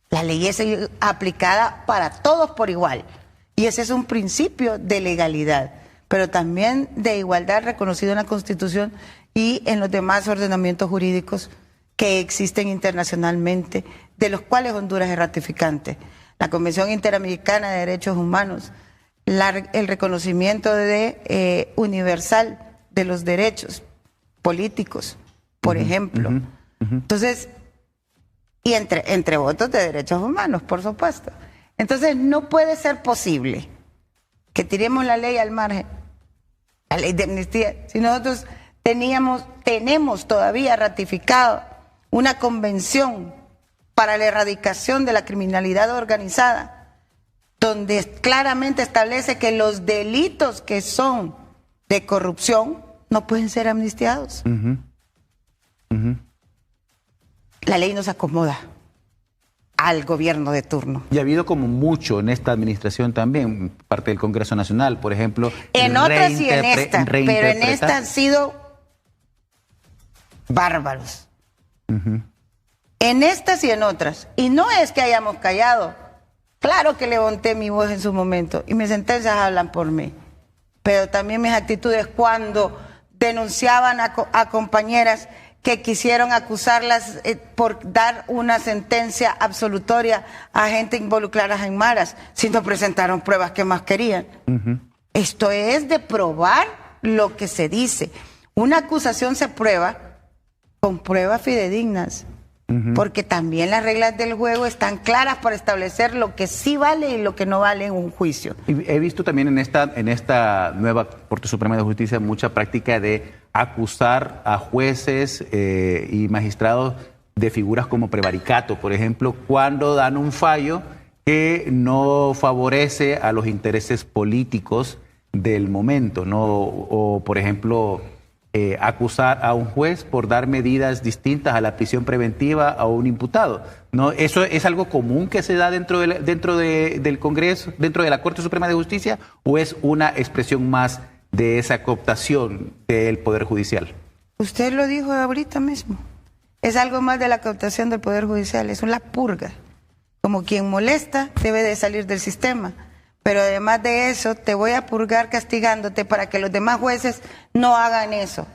La ley es aplicada para todos por igual. Y ese es un principio de legalidad, pero también de igualdad reconocido en la Constitución y en los demás ordenamientos jurídicos que existen internacionalmente, de los cuales Honduras es ratificante. La Convención Interamericana de Derechos Humanos, el reconocimiento universal de los derechos políticos, por ejemplo. Entonces, y entre votos de derechos humanos, por supuesto. Entonces, no puede ser posible que tiremos la ley al margen, la ley de amnistía, si nosotros tenemos todavía ratificado una convención para la erradicación de la criminalidad organizada, donde claramente establece que los delitos que son de corrupción no pueden ser amnistiados. La ley no se acomoda al gobierno de turno. Y ha habido como mucho en esta administración también, parte del Congreso Nacional, por ejemplo. En otras y en esta, pero en esta han sido bárbaros. En estas y en otras. Y no es que hayamos callado. Claro que levanté mi voz en su momento y mis sentencias hablan por mí. Pero también mis actitudes cuando denunciaban a compañeras que quisieron acusarlas por dar una sentencia absolutoria a gente involucrada en maras, si no presentaron pruebas que más querían. Esto es de probar lo que se dice. Una acusación se prueba con pruebas fidedignas, porque también las reglas del juego están claras para establecer lo que sí vale y lo que no vale en un juicio. Y he visto también en esta nueva Corte Suprema de Justicia mucha práctica de acusar a jueces y magistrados de figuras como prevaricato, por ejemplo, cuando dan un fallo que no favorece a los intereses políticos del momento, ¿no? O por ejemplo, acusar a un juez por dar medidas distintas a la prisión preventiva a un imputado, ¿no? ¿Eso es algo común que se da dentro del Congreso, dentro de la Corte Suprema de Justicia, o es una expresión más de esa cooptación del Poder Judicial? Usted lo dijo ahorita mismo. Es algo más de la cooptación del Poder Judicial, es una purga. Como quien molesta debe de salir del sistema. Pero además de eso, te voy a purgar castigándote para que los demás jueces no hagan eso.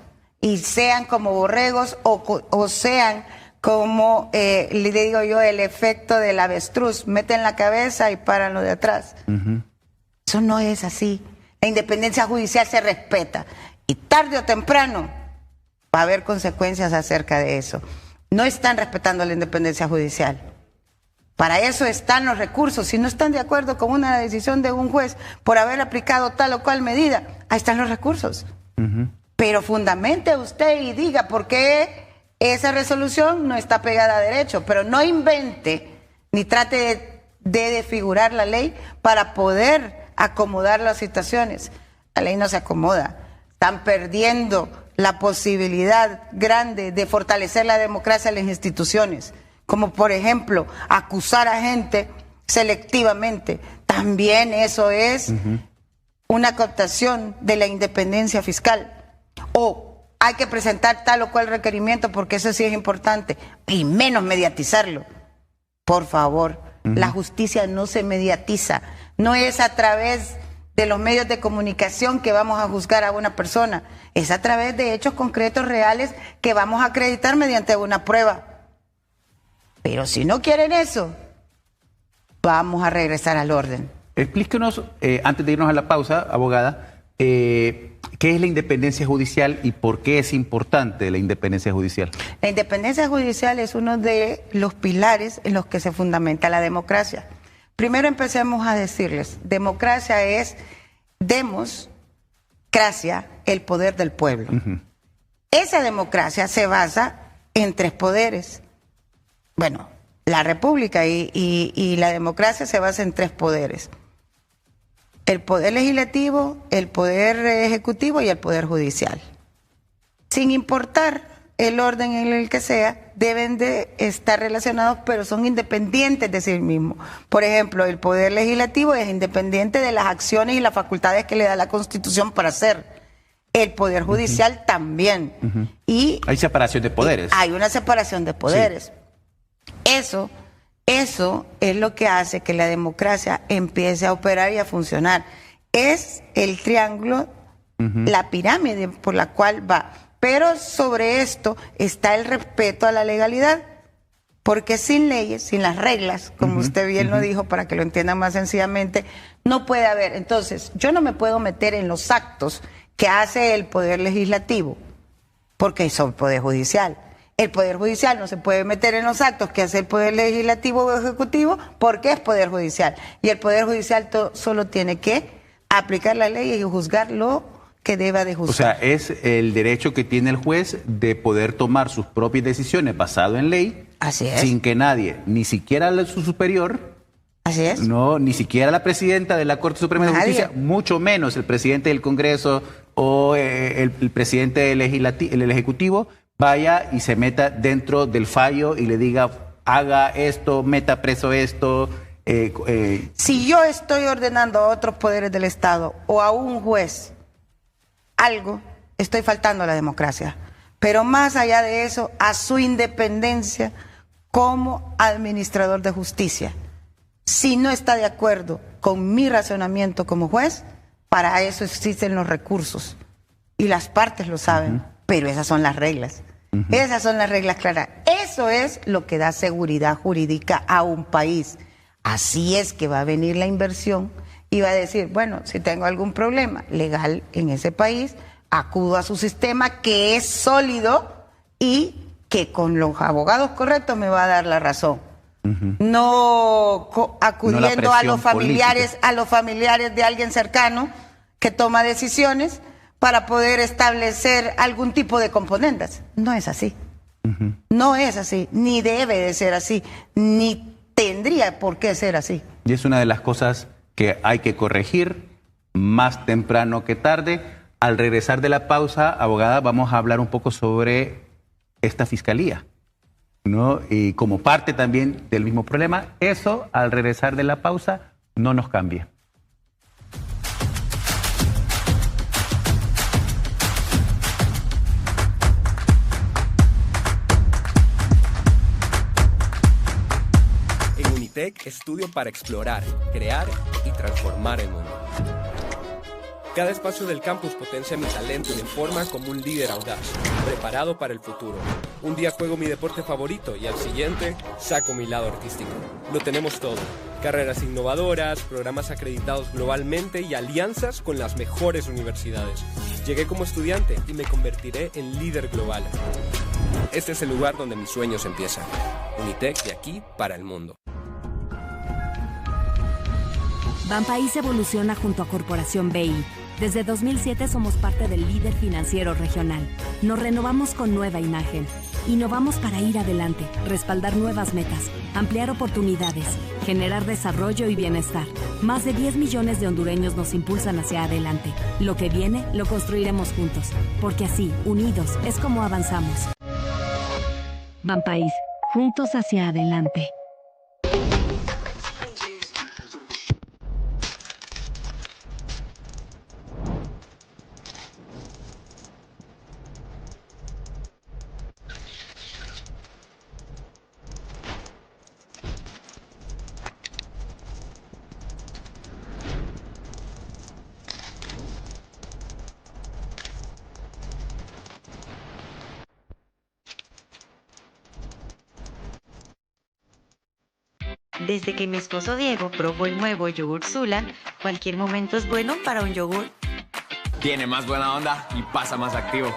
Y sean como borregos o sean como, le digo yo, el efecto del avestruz. Meten la cabeza y paran lo de atrás. Eso no es así. La independencia judicial se respeta. Y tarde o temprano va a haber consecuencias acerca de eso. No están respetando la independencia judicial. Para eso están los recursos. Si no están de acuerdo con una decisión de un juez por haber aplicado tal o cual medida, ahí están los recursos. Pero fundamente usted y diga por qué esa resolución no está pegada a derecho, pero no invente ni trate de desfigurar la ley para poder acomodar las situaciones. La ley no se acomoda. Están perdiendo la posibilidad grande de fortalecer la democracia en las instituciones, como por ejemplo acusar a gente selectivamente. También eso es una cooptación de la independencia fiscal. O hay que presentar tal o cual requerimiento porque eso sí es importante, y menos mediatizarlo. Por favor, la justicia no se mediatiza. No es a través de los medios de comunicación que vamos a juzgar a una persona. Es a través de hechos concretos, reales, que vamos a acreditar mediante una prueba. Pero si no quieren eso, vamos a regresar al orden. Explíquenos, antes de irnos a la pausa, abogada, ¿qué es la independencia judicial y por qué es importante la independencia judicial? La independencia judicial es uno de los pilares en los que se fundamenta la democracia. Primero empecemos a decirles, democracia es democracia, el poder del pueblo. Esa democracia se basa en tres poderes. Bueno, la república y la democracia se basa en tres poderes. El poder legislativo, el poder ejecutivo y el poder judicial. Sin importar el orden en el que sea, deben de estar relacionados, pero son independientes de sí mismos. Por ejemplo, el Poder Legislativo es independiente de las acciones y las facultades que le da la Constitución para hacer. El Poder Judicial también. Y hay separación de poderes. Hay una separación de poderes. Sí. Eso es lo que hace que la democracia empiece a operar y a funcionar. Es el triángulo, la pirámide por la cual va. Pero sobre esto está el respeto a la legalidad, porque sin leyes, sin las reglas, como usted bien lo dijo, para que lo entiendan más sencillamente, no puede haber. Entonces, yo no me puedo meter en los actos que hace el Poder Legislativo, porque es el Poder Judicial. El Poder Judicial no se puede meter en los actos que hace el Poder Legislativo o Ejecutivo, porque es Poder Judicial. Y el Poder Judicial solo tiene que aplicar las leyes y juzgar lo que deba de juzgar. O sea, es el derecho que tiene el juez de poder tomar sus propias decisiones basado en ley. Así es. Sin que nadie, ni siquiera su superior, así es, no, ni siquiera la presidenta de la Corte Suprema de Justicia, mucho menos el presidente del Congreso o el presidente del el Ejecutivo, vaya y se meta dentro del fallo y le diga, haga esto, meta preso esto. Si yo estoy ordenando a otros poderes del Estado o a un juez algo, estoy faltando a la democracia. Pero más allá de eso, a su independencia como administrador de justicia. Si no está de acuerdo con mi razonamiento como juez, para eso existen los recursos. Y las partes lo saben, pero esas son las reglas. Esas son las reglas claras. Eso es lo que da seguridad jurídica a un país. Así es que va a venir la inversión y va a decir, bueno, si tengo algún problema legal en ese país, acudo a su sistema que es sólido y que con los abogados correctos me va a dar la razón. No acudiendo a los familiares de alguien cercano que toma decisiones para poder establecer algún tipo de componendas. No es así. No es así, ni debe de ser así, ni tendría por qué ser así. Y es una de las cosas que hay que corregir más temprano que tarde. Al regresar de la pausa, abogada, vamos a hablar un poco sobre esta fiscalía, ¿no? Y como parte también del mismo problema, eso al regresar de la pausa no nos cambia. En Unitec estudio para explorar, crear y transformar el mundo. Cada espacio del campus potencia mi talento y me forma como un líder audaz, preparado para el futuro. Un día juego mi deporte favorito y al siguiente saco mi lado artístico. Lo tenemos todo. Carreras innovadoras, programas acreditados globalmente y alianzas con las mejores universidades. Llegué como estudiante y me convertiré en líder global. Este es el lugar donde mis sueños empiezan. Unitec de aquí para el mundo. Banpaís evoluciona junto a Corporación BI. Desde 2007 somos parte del líder financiero regional. Nos renovamos con nueva imagen. Innovamos para ir adelante, respaldar nuevas metas, ampliar oportunidades, generar desarrollo y bienestar. Más de 10 millones de hondureños nos impulsan hacia adelante. Lo que viene, lo construiremos juntos. Porque así, unidos, es como avanzamos. Banpaís, juntos hacia adelante. Desde que mi esposo Diego probó el nuevo yogur Sula, cualquier momento es bueno para un yogur. Tiene más buena onda y pasa más activo.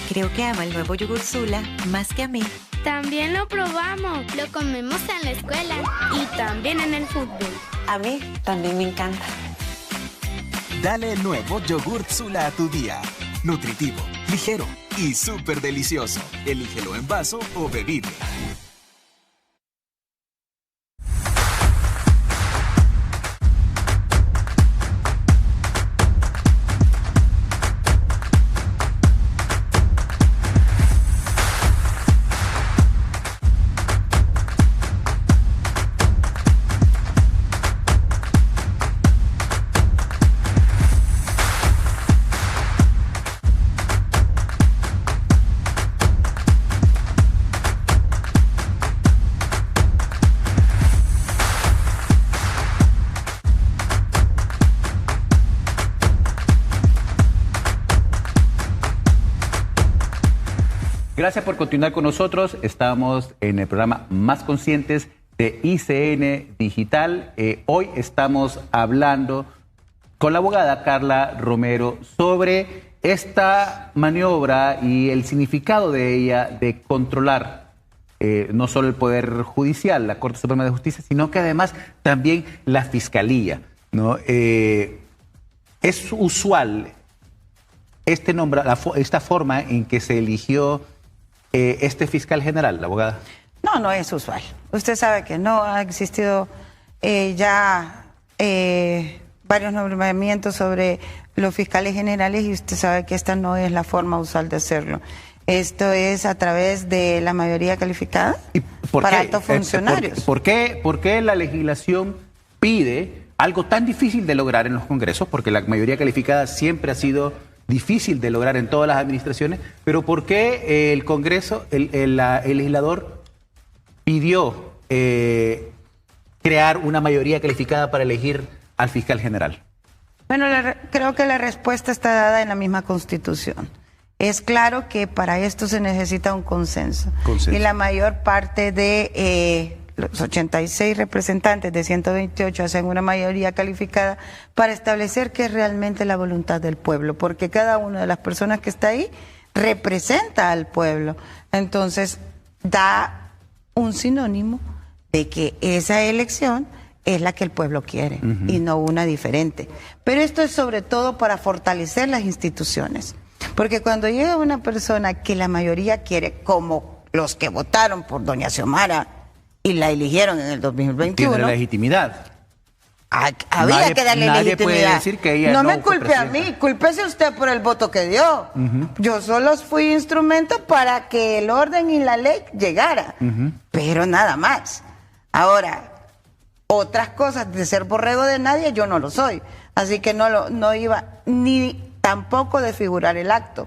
Creo que ama el nuevo yogur Sula más que a mí. También lo probamos, lo comemos en la escuela y también en el fútbol. A mí también me encanta. Dale el nuevo yogur Sula a tu día. Nutritivo, ligero y súper delicioso. Elígelo en vaso o bebible. Gracias por continuar con nosotros. Estamos en el programa Más Conscientes de ICN Digital. Hoy estamos hablando con la abogada Carla Romero sobre esta maniobra y el significado de ella de controlar no solo el Poder Judicial, la Corte Suprema de Justicia, sino que además también la Fiscalía, ¿no? Es usual esta forma en que se eligió este fiscal general, la abogada. No, no es usual. Usted sabe que no ha existido varios nombramientos sobre los fiscales generales y usted sabe que esta no es la forma usual de hacerlo. Esto es a través de la mayoría calificada para altos funcionarios. ¿Por qué la legislación pide algo tan difícil de lograr en los congresos? Porque la mayoría calificada siempre ha sido difícil de lograr en todas las administraciones, pero ¿por qué el Congreso, el legislador pidió crear una mayoría calificada para elegir al fiscal general? Bueno, creo que la respuesta está dada en la misma Constitución. Es claro que para esto se necesita un consenso. Y la mayor parte de los 86 representantes de 128 hacen una mayoría calificada para establecer qué es realmente la voluntad del pueblo, porque cada una de las personas que está ahí representa al pueblo. Entonces, da un sinónimo de que esa elección es la que el pueblo quiere y no una diferente. Pero esto es sobre todo para fortalecer las instituciones. Porque cuando llega una persona que la mayoría quiere, como los que votaron por doña Xiomara y la eligieron en el 2021... Tiene la legitimidad. Había que darle nadie legitimidad. Puede decir que ella no me culpe a mí, cúlpese usted por el voto que dio. Yo solo fui instrumento para que el orden y la ley llegara, pero nada más. Ahora, otras cosas de ser borrego de nadie, yo no lo soy. Así que no iba ni tampoco de figurar el acto.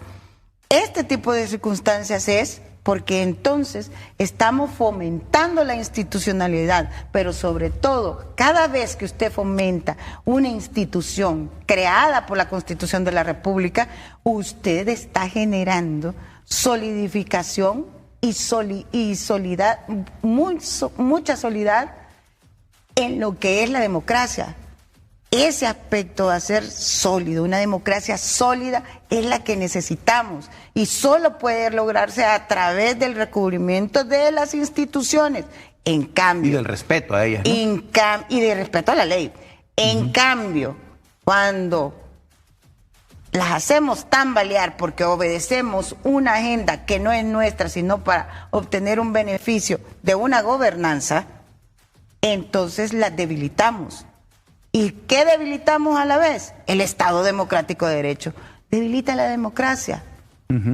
Este tipo de circunstancias es porque entonces estamos fomentando la institucionalidad, pero sobre todo, cada vez que usted fomenta una institución creada por la Constitución de la República, usted está generando solidificación y mucha solidez en lo que es la democracia. Ese aspecto va a ser sólido, una democracia sólida es la que necesitamos y solo puede lograrse a través del recubrimiento de las instituciones. En cambio, y del respeto a ellas, ¿no? Y de respeto a la ley. En cambio, cuando las hacemos tambalear porque obedecemos una agenda que no es nuestra, sino para obtener un beneficio de una gobernanza, entonces las debilitamos. ¿Y qué debilitamos a la vez? El Estado Democrático de Derecho. Debilita la democracia.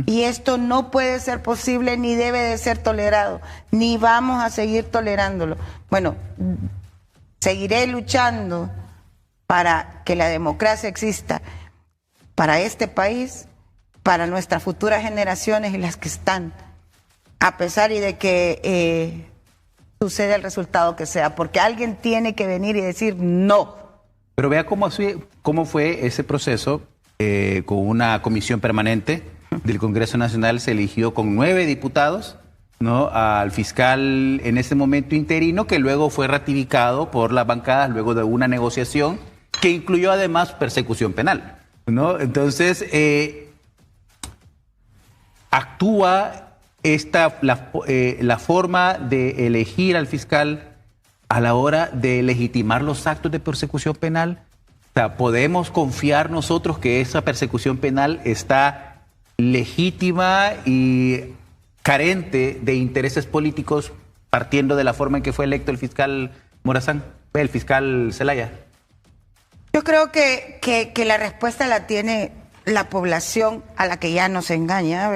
Y esto no puede ser posible ni debe de ser tolerado, ni vamos a seguir tolerándolo. Bueno, seguiré luchando para que la democracia exista para este país, para nuestras futuras generaciones y las que están, a pesar y de que sucede el resultado que sea, porque alguien tiene que venir y decir no. Pero vea cómo fue ese proceso. Con una comisión permanente del Congreso Nacional se eligió con 9 diputados, ¿no?, al fiscal en ese momento interino, que luego fue ratificado por las bancadas luego de una negociación que incluyó además persecución penal, ¿no? Entonces, actúa la forma de elegir al fiscal a la hora de legitimar los actos de persecución penal. O sea, ¿podemos confiar nosotros que esa persecución penal está legítima y carente de intereses políticos partiendo de la forma en que fue electo el fiscal Morazán, el fiscal Zelaya? Yo creo que la respuesta la tiene la población a la que ya no se engaña,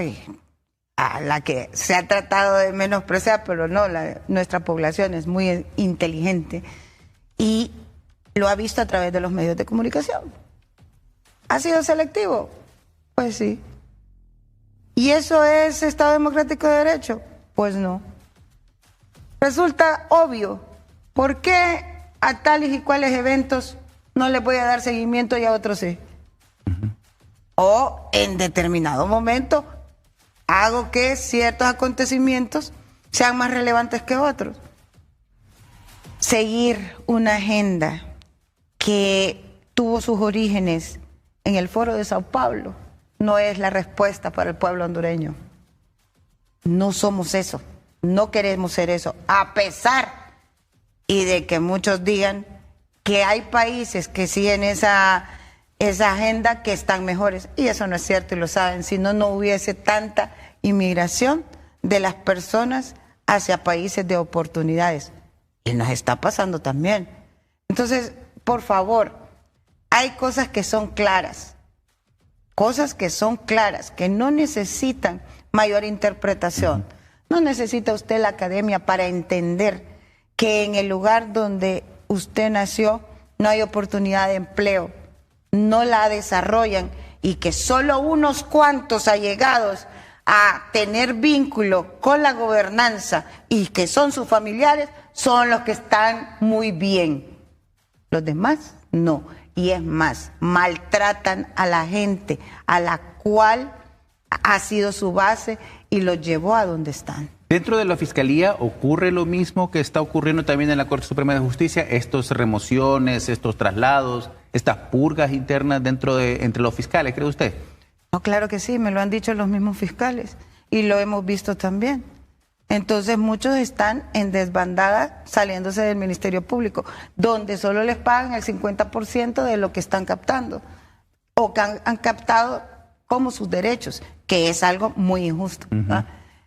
a la que se ha tratado de menospreciar, pero no, nuestra población es muy inteligente y lo ha visto a través de los medios de comunicación. ¿Ha sido selectivo? Pues sí. ¿Y eso es Estado Democrático de Derecho? Pues no. Resulta obvio. ¿Por qué a tales y cuales eventos no les voy a dar seguimiento y a otros sí? O en determinado momento hago que ciertos acontecimientos sean más relevantes que otros. Seguir una agenda que tuvo sus orígenes en el Foro de Sao Paulo no es la respuesta para el pueblo hondureño. No somos eso, no queremos ser eso, a pesar y de que muchos digan que hay países que siguen esa agenda que están mejores, y eso no es cierto y lo saben. Si no, no hubiese tanta inmigración de las personas hacia países de oportunidades, y nos está pasando también. Entonces, por favor, hay cosas que son claras, que no necesitan mayor interpretación. No necesita usted la academia para entender que en el lugar donde usted nació no hay oportunidad de empleo, no la desarrollan, y que solo unos cuantos allegados a tener vínculo con la gobernanza y que son sus familiares son los que están muy bien. Los demás no. Y es más, maltratan a la gente a la cual ha sido su base y los llevó a donde están. Dentro de la Fiscalía ocurre lo mismo que está ocurriendo también en la Corte Suprema de Justicia, estas remociones, estos traslados, estas purgas internas entre los fiscales, ¿cree usted? No, claro que sí, me lo han dicho los mismos fiscales y lo hemos visto también. Entonces muchos están en desbandada saliéndose del Ministerio Público, donde solo les pagan el 50% de lo que están captando o que han captado como sus derechos, que es algo muy injusto.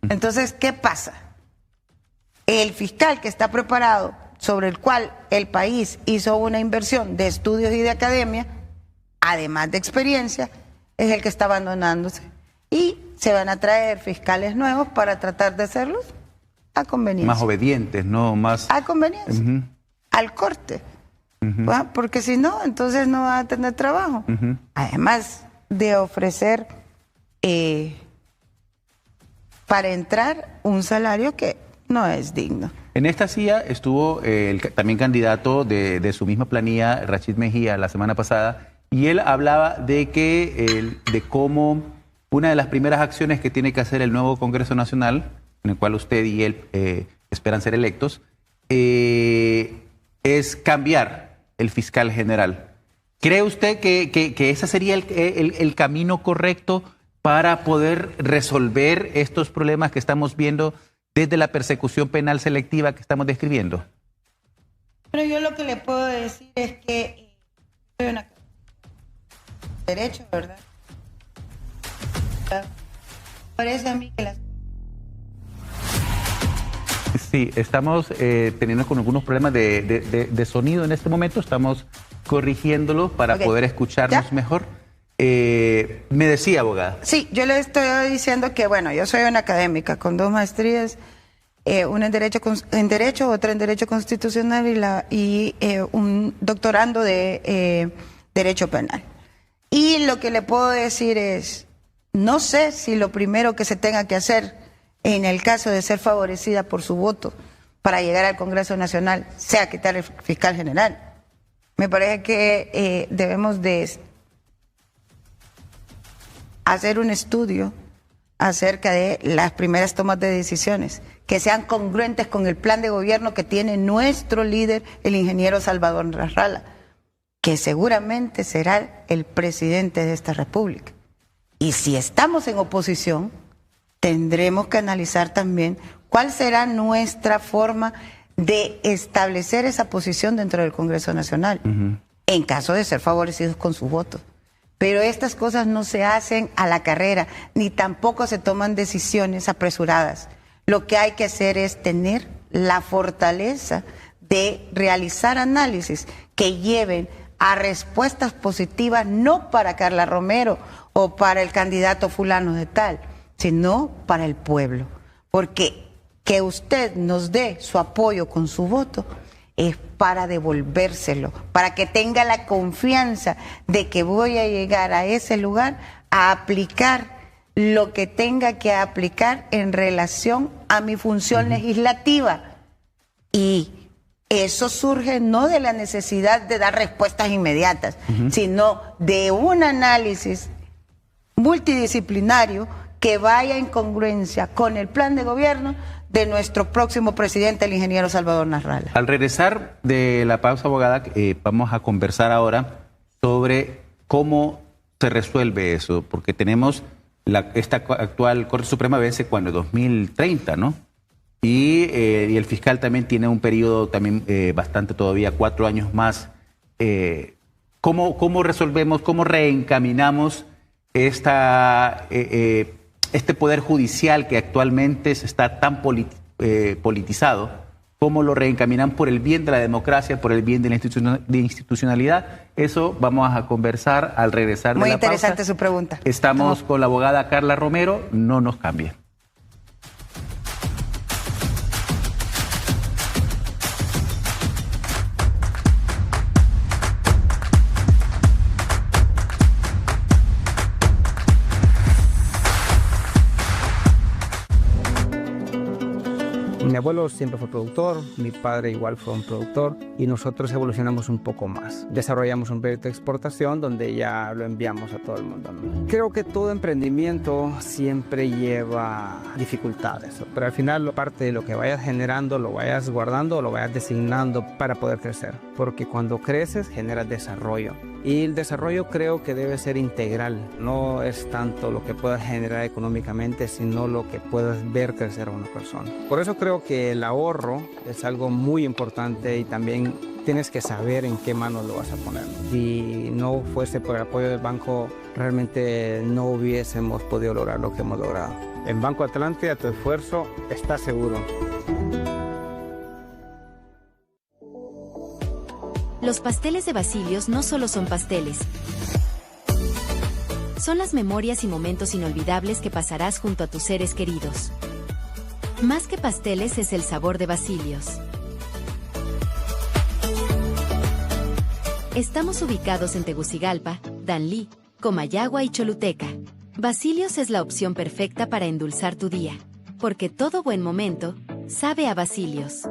Entonces, ¿qué pasa? El fiscal que está preparado, sobre el cual el país hizo una inversión de estudios y de academia, además de experiencia, es el que está abandonándose. Y se van a traer fiscales nuevos para tratar de hacerlos a conveniencia. Más obedientes, ¿no? Más... A conveniencia. Al corte. Porque si no, entonces no va a tener trabajo. Además de ofrecer para entrar un salario que no es digno. En esta silla estuvo también candidato de su misma planilla, Rachid Mejía, la semana pasada, y él hablaba de cómo una de las primeras acciones que tiene que hacer el nuevo Congreso Nacional, en el cual usted y él esperan ser electos, es cambiar el fiscal general. ¿Cree usted que ese sería el camino correcto para poder resolver estos problemas que estamos viendo desde la persecución penal selectiva que estamos describiendo? Pero yo lo que le puedo decir es que soy una derecho, ¿verdad? Parece a mí que las... Sí, estamos teniendo con algunos problemas de sonido en este momento. Estamos corrigiéndolo para poder escucharnos mejor. Me decía, abogada. Sí, yo le estoy diciendo que, bueno, yo soy una académica con 2 maestrías, una en Derecho, otra en Derecho Constitucional y un doctorando de Derecho Penal. Y lo que le puedo decir es, no sé si lo primero que se tenga que hacer en el caso de ser favorecida por su voto para llegar al Congreso Nacional sea quitar el fiscal general. Me parece que debemos de hacer un estudio acerca de las primeras tomas de decisiones que sean congruentes con el plan de gobierno que tiene nuestro líder, el ingeniero Salvador Nasralla, que seguramente será el presidente de esta república. Y si estamos en oposición, tendremos que analizar también cuál será nuestra forma de establecer esa posición dentro del Congreso Nacional, en caso de ser favorecidos con su voto. Pero estas cosas no se hacen a la carrera, ni tampoco se toman decisiones apresuradas. Lo que hay que hacer es tener la fortaleza de realizar análisis que lleven a respuestas positivas, no para Carla Romero o para el candidato fulano de tal, sino para el pueblo. Porque que usted nos dé su apoyo con su voto es para devolvérselo, para que tenga la confianza de que voy a llegar a ese lugar a aplicar lo que tenga que aplicar en relación a mi función legislativa. Y eso surge no de la necesidad de dar respuestas inmediatas, sino de un análisis multidisciplinario que vaya en congruencia con el plan de gobierno de nuestro próximo presidente, el ingeniero Salvador Narrala. Al regresar de la pausa, abogada, vamos a conversar ahora sobre cómo se resuelve eso, porque tenemos esta actual Corte Suprema vence cuando 2030, ¿no? Y el fiscal también tiene un periodo también bastante todavía, 4 años más. ¿Cómo resolvemos, cómo reencaminamos este poder judicial que actualmente está tan politizado? ¿Cómo lo reencaminan por el bien de la democracia, por el bien de la institucionalidad? Eso vamos a conversar al regresar de la pausa. Muy interesante su pregunta. Estamos con la abogada Carla Romero, no nos cambie. Mi abuelo siempre fue productor, mi padre igual fue un productor y nosotros evolucionamos un poco más. Desarrollamos un proyecto de exportación donde ya lo enviamos a todo el mundo, ¿no? Creo que todo emprendimiento siempre lleva dificultades, pero al final parte de lo que vayas generando lo vayas guardando o lo vayas designando para poder crecer. Porque cuando creces generas desarrollo. Y el desarrollo creo que debe ser integral, no es tanto lo que puedas generar económicamente, sino lo que puedas ver crecer a una persona. Por eso creo que el ahorro es algo muy importante y también tienes que saber en qué manos lo vas a poner. Si no fuese por el apoyo del banco, realmente no hubiésemos podido lograr lo que hemos logrado. En Banco Atlántida tu esfuerzo está seguro. Los pasteles de Basilios no solo son pasteles. Son las memorias y momentos inolvidables que pasarás junto a tus seres queridos. Más que pasteles es el sabor de Basilios. Estamos ubicados en Tegucigalpa, Danlí, Comayagua y Choluteca. Basilios es la opción perfecta para endulzar tu día, porque todo buen momento sabe a Basilios.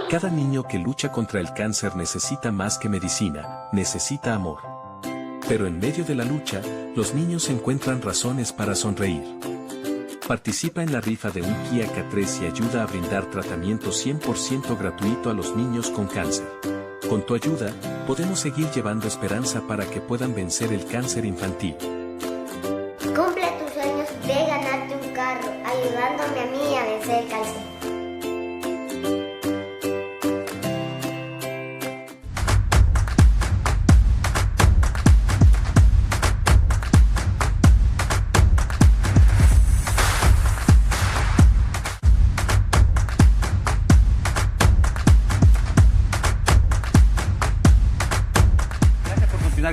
Cada niño que lucha contra el cáncer necesita más que medicina, necesita amor. Pero en medio de la lucha, los niños encuentran razones para sonreír. Participa en la rifa de un Kia K3 y ayuda a brindar tratamiento 100% gratuito a los niños con cáncer. Con tu ayuda, podemos seguir llevando esperanza para que puedan vencer el cáncer infantil. Cumple tus sueños de ganarte un carro, ayudándome a mí a vencer el cáncer.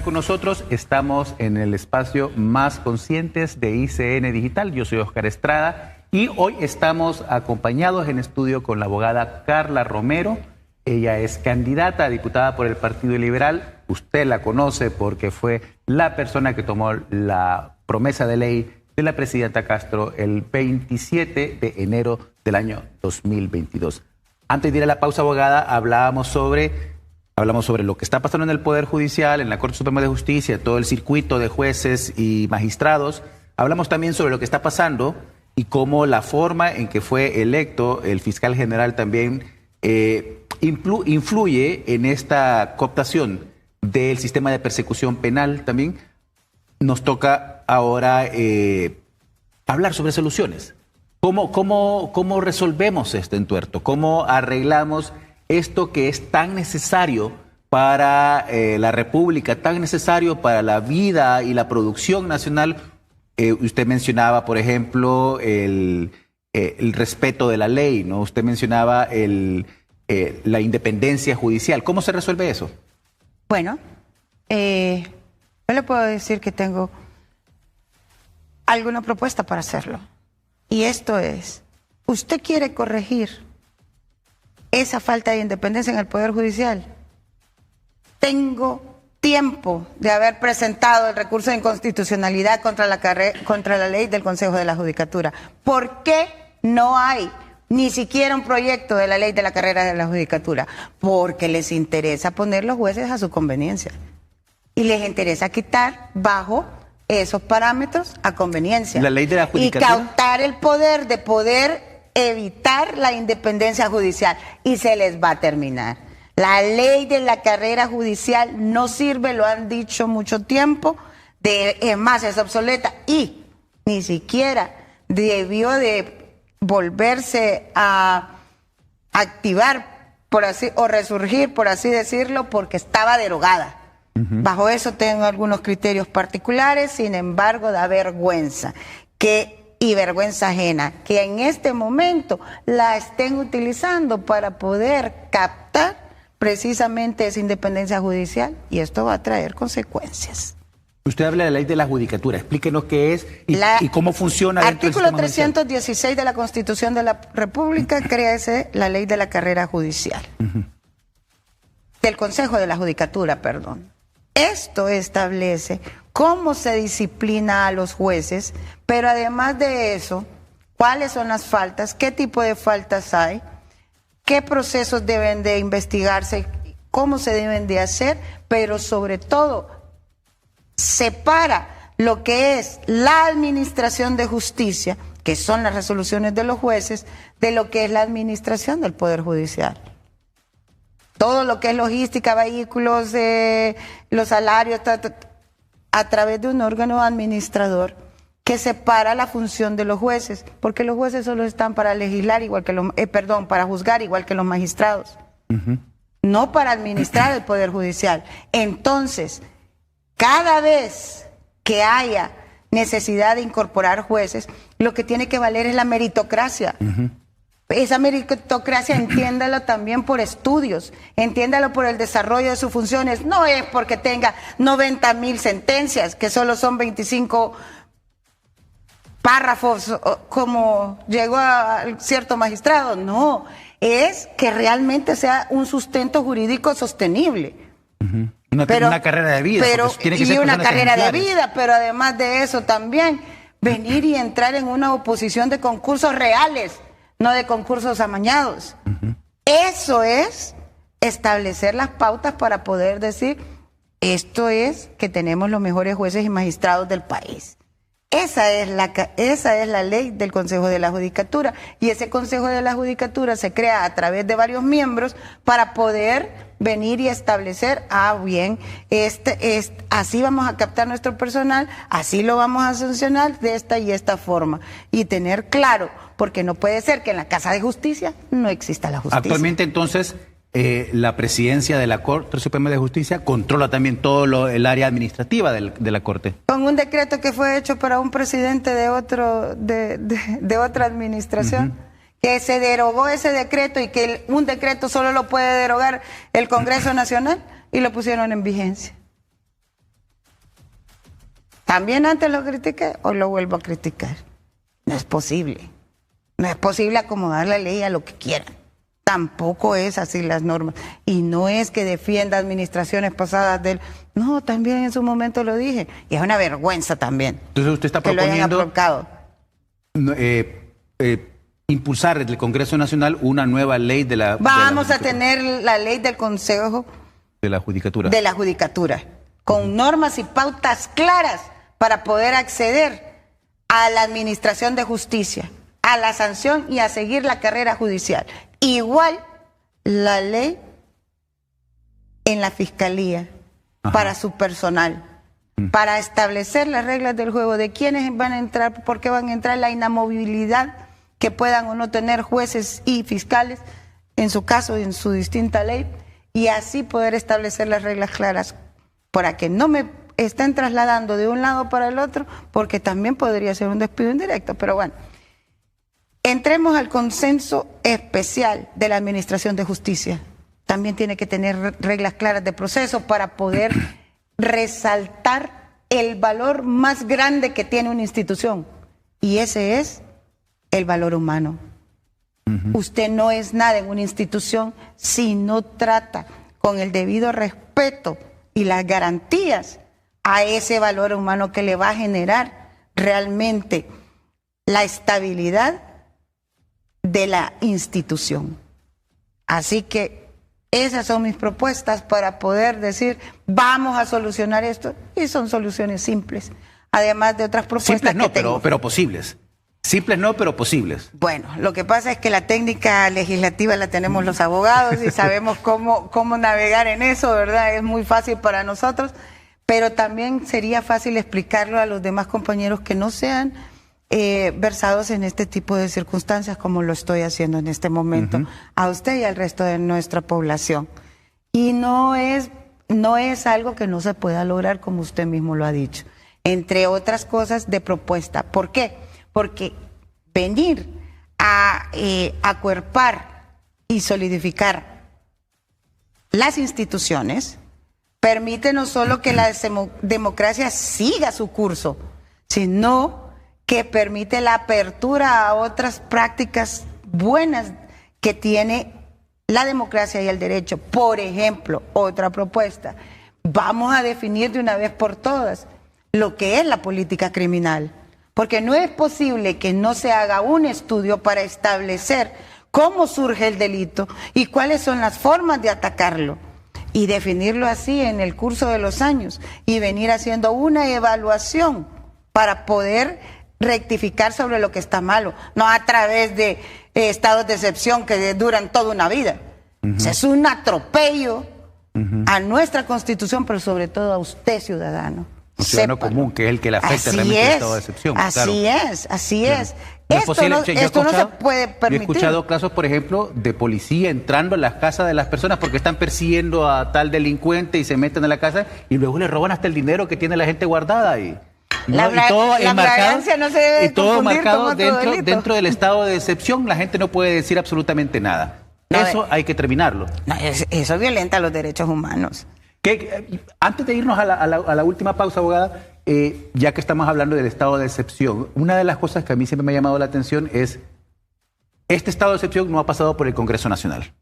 Con nosotros estamos en el espacio Más Conscientes de ICN Digital. Yo soy Oscar Estrada y hoy estamos acompañados en estudio con la abogada Carla Romero. Ella es candidata a diputada por el Partido Liberal. Usted la conoce porque fue la persona que tomó la promesa de ley de la presidenta Castro el 27 de enero del año 2022. Antes de ir a la pausa, abogada, hablamos sobre lo que está pasando en el Poder Judicial, en la Corte Suprema de Justicia, todo el circuito de jueces y magistrados. Hablamos también sobre lo que está pasando y cómo la forma en que fue electo el fiscal general también influye en esta cooptación del sistema de persecución penal también. Nos toca ahora hablar sobre soluciones. ¿Cómo resolvemos este entuerto? ¿Cómo arreglamos esto que es tan necesario para la República, tan necesario para la vida y la producción nacional? Usted mencionaba, por ejemplo, el respeto de la ley, ¿no? Usted mencionaba la independencia judicial. ¿Cómo se resuelve eso? Bueno, yo le puedo decir que tengo alguna propuesta para hacerlo. Y esto es, ¿usted quiere corregir esa falta de independencia en el Poder Judicial? Tengo tiempo de haber presentado el recurso de inconstitucionalidad contra la ley del Consejo de la Judicatura. ¿Por qué no hay ni siquiera un proyecto de la ley de la carrera de la judicatura, porque les interesa poner los jueces a su conveniencia y les interesa quitar bajo esos parámetros a conveniencia. La ley de la judicatura. Y cautar el poder de poder evitar la independencia judicial. Y se les va a terminar. La ley de la carrera judicial no sirve, lo han dicho mucho tiempo, es más, es obsoleta y ni siquiera debió de volverse a activar, por así, o resurgir, por así decirlo, porque estaba derogada. Bajo eso tengo algunos criterios particulares, sin embargo, da vergüenza y vergüenza ajena que en este momento la estén utilizando para poder captar precisamente esa independencia judicial, y esto va a traer consecuencias. Usted habla de la ley de la judicatura, explíquenos qué es y cómo funciona. Artículo 316 de la Constitución de la República crea la ley de la carrera judicial. Del Consejo de la Judicatura, perdón. Esto establece cómo se disciplina a los jueces, pero además de eso, cuáles son las faltas, qué tipo de faltas hay, qué procesos deben de investigarse, cómo se deben de hacer, pero sobre todo separa lo que es la administración de justicia, que son las resoluciones de los jueces, de lo que es la administración del Poder Judicial. Todo lo que es logística, vehículos, los salarios, a través de un órgano administrador que separa la función de los jueces, porque los jueces solo están para legislar igual que para juzgar igual que los magistrados, no para administrar el Poder Judicial. Entonces, cada vez que haya necesidad de incorporar jueces, lo que tiene que valer es la meritocracia. Esa meritocracia, entiéndalo también por estudios, entiéndalo por el desarrollo de sus funciones. No es porque tenga 90,000 sentencias, que solo son 25 párrafos, como llegó a cierto magistrado. No, es que realmente sea un sustento jurídico sostenible. Una carrera de vida. Tiene que ser una carrera de vida, pero además de eso también, venir y entrar en una oposición de concursos reales, no de concursos amañados. Eso es establecer las pautas para poder decir, esto es que tenemos los mejores jueces y magistrados del país. Esa es la ley del Consejo de la Judicatura, y ese Consejo de la Judicatura se crea a través de varios miembros para poder venir y establecer, bien, así vamos a captar nuestro personal, así lo vamos a sancionar de esta y esta forma, y tener claro, porque no puede ser que en la Casa de Justicia no exista la justicia. Actualmente, entonces, la presidencia de la Corte Suprema de Justicia controla también todo el área administrativa de la Corte. Con un decreto que fue hecho para un presidente de otra administración, que se derogó ese decreto, y que un decreto solo lo puede derogar el Congreso Nacional, y lo pusieron en vigencia. También antes lo critiqué, hoy lo vuelvo a criticar. No es posible. No es posible acomodar la ley a lo que quieran. Tampoco es así las normas. Y no es que defienda administraciones pasadas del... No, también en su momento lo dije. Y es una vergüenza también. Entonces usted está proponiendo impulsar desde el Congreso Nacional una nueva ley de la... Vamos a tener la ley del Consejo de la Judicatura. De la Judicatura. Con normas y pautas claras para poder acceder a la administración de justicia, a la sanción y a seguir la carrera judicial. Igual la ley en la Fiscalía para su personal, para establecer las reglas del juego de quiénes van a entrar, por qué van a entrar, la inamovilidad que puedan o no tener jueces y fiscales, en su caso, en su distinta ley, y así poder establecer las reglas claras para que no me estén trasladando de un lado para el otro, porque también podría ser un despido indirecto, pero bueno. Entremos al consenso especial de la Administración de Justicia. También tiene que tener reglas claras de proceso para poder resaltar el valor más grande que tiene una institución, y ese es el valor humano. Usted no es nada en una institución si no trata con el debido respeto y las garantías a ese valor humano que le va a generar realmente la estabilidad de la institución. Así que esas son mis propuestas para poder decir, vamos a solucionar esto, y son soluciones simples, además de otras propuestas simples no, que tengo. pero posibles. Simples no, pero posibles. Bueno, lo que pasa es que la técnica legislativa la tenemos los abogados y sabemos cómo navegar en eso, ¿verdad? Es muy fácil para nosotros, pero también sería fácil explicarlo a los demás compañeros que no sean versados en este tipo de circunstancias como lo estoy haciendo en este momento, a usted y al resto de nuestra población. Y no es algo que no se pueda lograr, como usted mismo lo ha dicho, entre otras cosas de propuesta. ¿Por qué? Porque venir a acuerpar y solidificar las instituciones permite no solo que la democracia siga su curso, sino que permite la apertura a otras prácticas buenas que tiene la democracia y el derecho. Por ejemplo, otra propuesta, vamos a definir de una vez por todas lo que es la política criminal. Porque no es posible que no se haga un estudio para establecer cómo surge el delito y cuáles son las formas de atacarlo. Y definirlo así en el curso de los años y venir haciendo una evaluación para poder rectificar sobre lo que está malo. No a través de estados de excepción que duran toda una vida. O sea, es un atropello a nuestra Constitución, pero sobre todo a usted, ciudadano. Un ciudadano común, que es el que le afecta realmente el estado de excepción. Así es. Esto no se puede permitir. Yo he escuchado casos, por ejemplo, de policía entrando a las casas de las personas porque están persiguiendo a tal delincuente y se meten a la casa y luego le roban hasta el dinero que tiene la gente guardada ahí. La flagancia no se debe confundir con otro delito. Dentro del estado de excepción, la gente no puede decir absolutamente nada. Eso hay que terminarlo. No, eso violenta los derechos humanos. Antes de irnos a la última pausa, abogada, ya que estamos hablando del estado de excepción, una de las cosas que a mí siempre me ha llamado la atención es, este estado de excepción no ha pasado por el Congreso Nacional.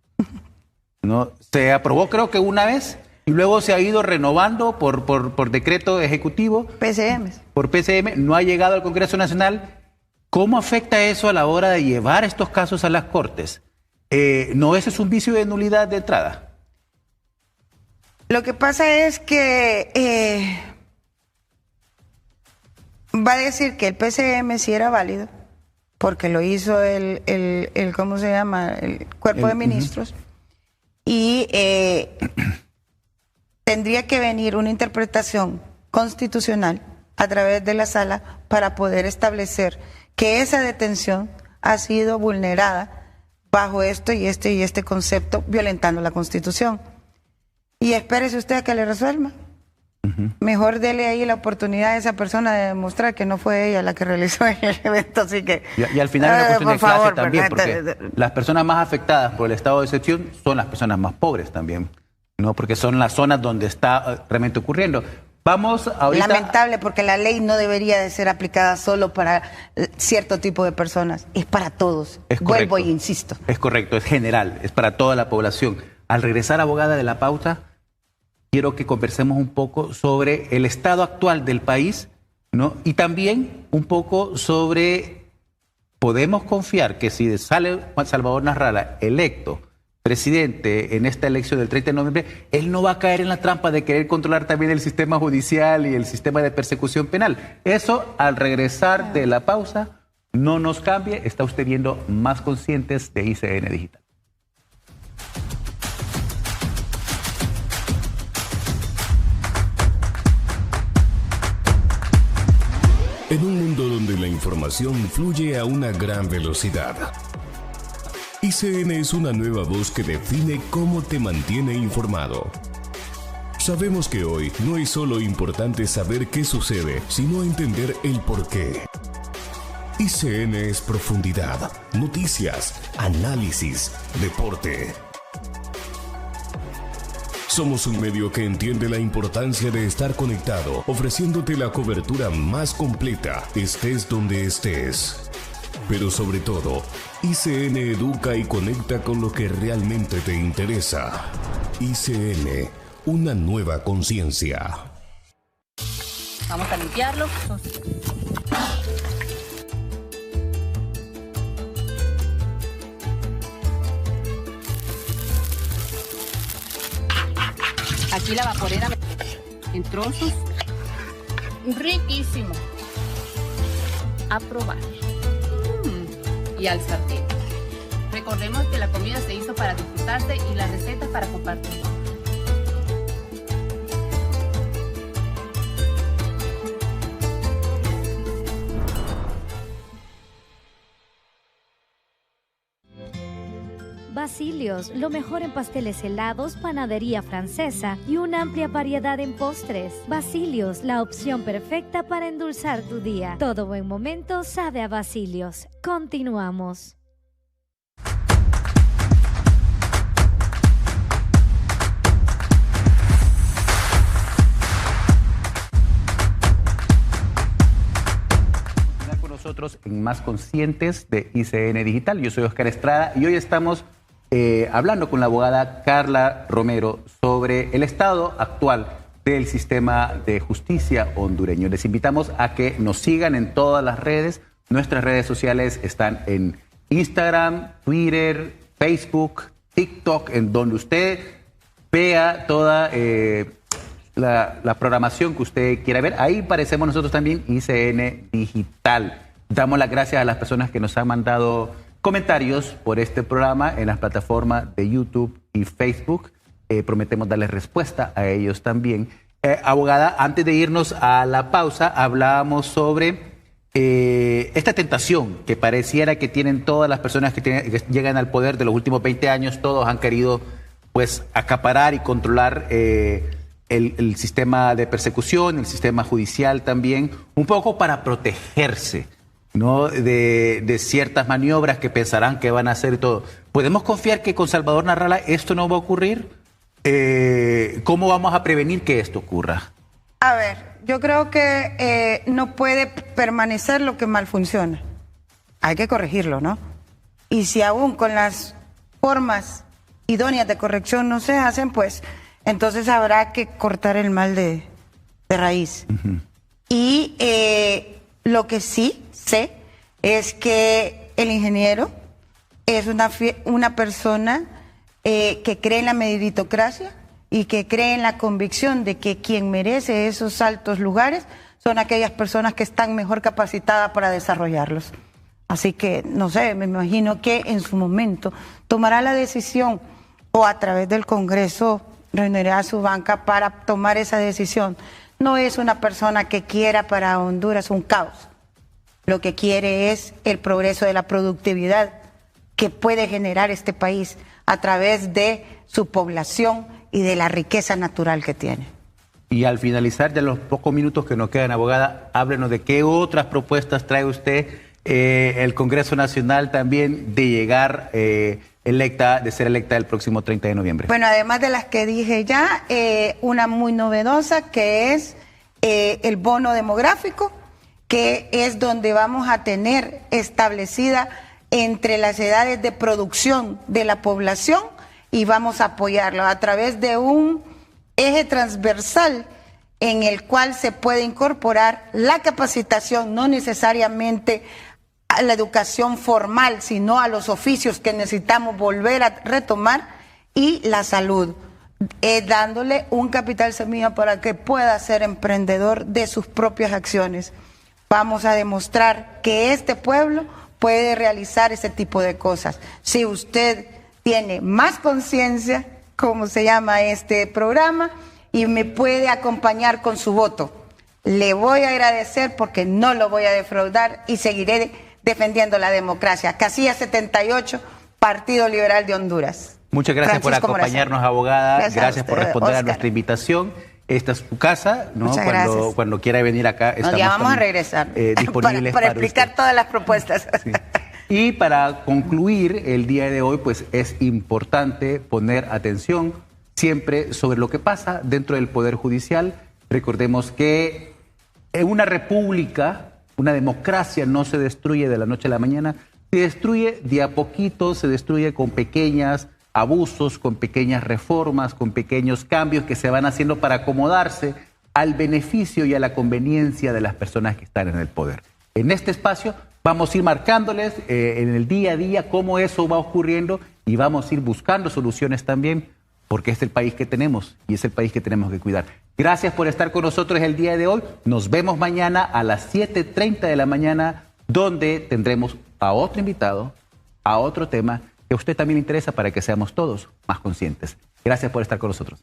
¿No? Se aprobó creo que una vez y luego se ha ido renovando por decreto ejecutivo. Por PCM, no ha llegado al Congreso Nacional. ¿Cómo afecta eso a la hora de llevar estos casos a las Cortes? ¿No ese es un vicio de nulidad de entrada? Lo que pasa es que va a decir que el PCM sí era válido, porque lo hizo el ¿cómo se llama? El Cuerpo de Ministros. Y tendría que venir una interpretación constitucional a través de la sala para poder establecer que esa detención ha sido vulnerada bajo esto y este concepto, violentando la Constitución. Y espérese usted a que le resuelva. Mejor dele ahí la oportunidad a esa persona de demostrar que no fue ella la que realizó el evento, así que... Y al final es una cuestión de clase también, porque las personas más afectadas por el estado de excepción son las personas más pobres también, ¿no? Porque son las zonas donde está realmente ocurriendo. Vamos ahorita... Lamentable, porque la ley no debería de ser aplicada solo para cierto tipo de personas, es para todos. Vuelvo y insisto. Es correcto, es general, es para toda la población. Al regresar, abogada, de la pausa, quiero que conversemos un poco sobre el estado actual del país, ¿no? Y también un poco sobre, ¿podemos confiar que si sale Juan Salvador Nasralla electo presidente en esta elección del 30 de noviembre, él no va a caer en la trampa de querer controlar también el sistema judicial y el sistema de persecución penal? Eso, al regresar de la pausa, no nos cambie. Está usted viendo Más Conscientes de ICN Digital. En un mundo donde la información fluye a una gran velocidad, ICN es una nueva voz que define cómo te mantiene informado. Sabemos que hoy no es solo importante saber qué sucede, sino entender el porqué. ICN es profundidad, noticias, análisis, deporte. Somos un medio que entiende la importancia de estar conectado, ofreciéndote la cobertura más completa, estés donde estés. Pero sobre todo, ICN educa y conecta con lo que realmente te interesa. ICN, una nueva conciencia. Vamos a limpiarlo. Aquí la vaporera en trozos. Riquísimo. A probar. Y al sartén. Recordemos que la comida se hizo para disfrutarse y la receta para compartir. Basilios, lo mejor en pasteles helados, panadería francesa y una amplia variedad en postres. Basilios, la opción perfecta para endulzar tu día. Todo buen momento sabe a Basilios. Continuamos. Con nosotros en Más Conscientes de ICN Digital. Yo soy Oscar Estrada y hoy estamos hablando con la abogada Carla Romero sobre el estado actual del sistema de justicia hondureño. Les invitamos a que nos sigan en todas las redes. Nuestras redes sociales están en Instagram, Twitter, Facebook, TikTok, en donde usted vea toda la programación que usted quiera ver. Ahí aparecemos nosotros también, ICN Digital. Damos las gracias a las personas que nos han mandado comentarios por este programa en las plataformas de YouTube y Facebook. Prometemos darles respuesta a ellos también. Abogada, antes de irnos a la pausa, hablábamos sobre esta tentación que pareciera que tienen todas las personas que llegan al poder de los últimos 20 años. Todos han querido pues acaparar y controlar el sistema de persecución, el sistema judicial también, un poco para protegerse, ¿no? de ciertas maniobras que pensarán que van a hacer y todo. ¿Podemos confiar que con Salvador Narrala esto no va a ocurrir? ¿Cómo vamos a prevenir que esto ocurra? A ver, yo creo que no puede permanecer lo que mal funciona. Hay que corregirlo, ¿no? Y si aún con las formas idóneas de corrección no se hacen, pues entonces habrá que cortar el mal de raíz. Uh-huh. Y lo que sí sé es que el ingeniero es una persona que cree en la meritocracia y que cree en la convicción de que quien merece esos altos lugares son aquellas personas que están mejor capacitadas para desarrollarlos. Así que, no sé, me imagino que en su momento tomará la decisión o a través del Congreso reunirá a su banca para tomar esa decisión. No es una persona que quiera para Honduras un caos. Lo que quiere es el progreso de la productividad que puede generar este país a través de su población y de la riqueza natural que tiene. Y al finalizar de los pocos minutos que nos quedan, abogada, háblenos de qué otras propuestas trae usted el Congreso Nacional también de llegar de ser electa el próximo 30 de noviembre. Bueno, además de las que dije ya, una muy novedosa que es el bono demográfico, que es donde vamos a tener establecida entre las edades de producción de la población y vamos a apoyarlo a través de un eje transversal en el cual se puede incorporar la capacitación, no necesariamente a la educación formal, sino a los oficios que necesitamos volver a retomar, y la salud, dándole un capital semilla para que pueda ser emprendedor de sus propias acciones. Vamos a demostrar que este pueblo puede realizar ese tipo de cosas. Si usted tiene más conciencia, como se llama este programa, y me puede acompañar con su voto, le voy a agradecer porque no lo voy a defraudar y seguiré defendiendo la democracia. Casilla 78, Partido Liberal de Honduras. Muchas gracias por acompañarnos, abogada. Gracias por responder Oscar. A nuestra invitación. Esta es su casa, ¿no? Cuando quiera venir acá, estamos ya vamos a regresar disponibles para explicar todas las propuestas. Sí. Y para concluir el día de hoy, pues es importante poner atención siempre sobre lo que pasa dentro del Poder Judicial. Recordemos que en una república, una democracia no se destruye de la noche a la mañana, se destruye de a poquito, se destruye con pequeños abusos, con pequeñas reformas, con pequeños cambios que se van haciendo para acomodarse al beneficio y a la conveniencia de las personas que están en el poder. En este espacio vamos a ir marcándoles en el día a día cómo eso va ocurriendo y vamos a ir buscando soluciones también porque es el país que tenemos y es el país que tenemos que cuidar. Gracias por estar con nosotros el día de hoy. Nos vemos mañana a las 7:30 de la mañana, donde tendremos a otro invitado, a otro tema que a usted también le interesa para que seamos todos más conscientes. Gracias por estar con nosotros.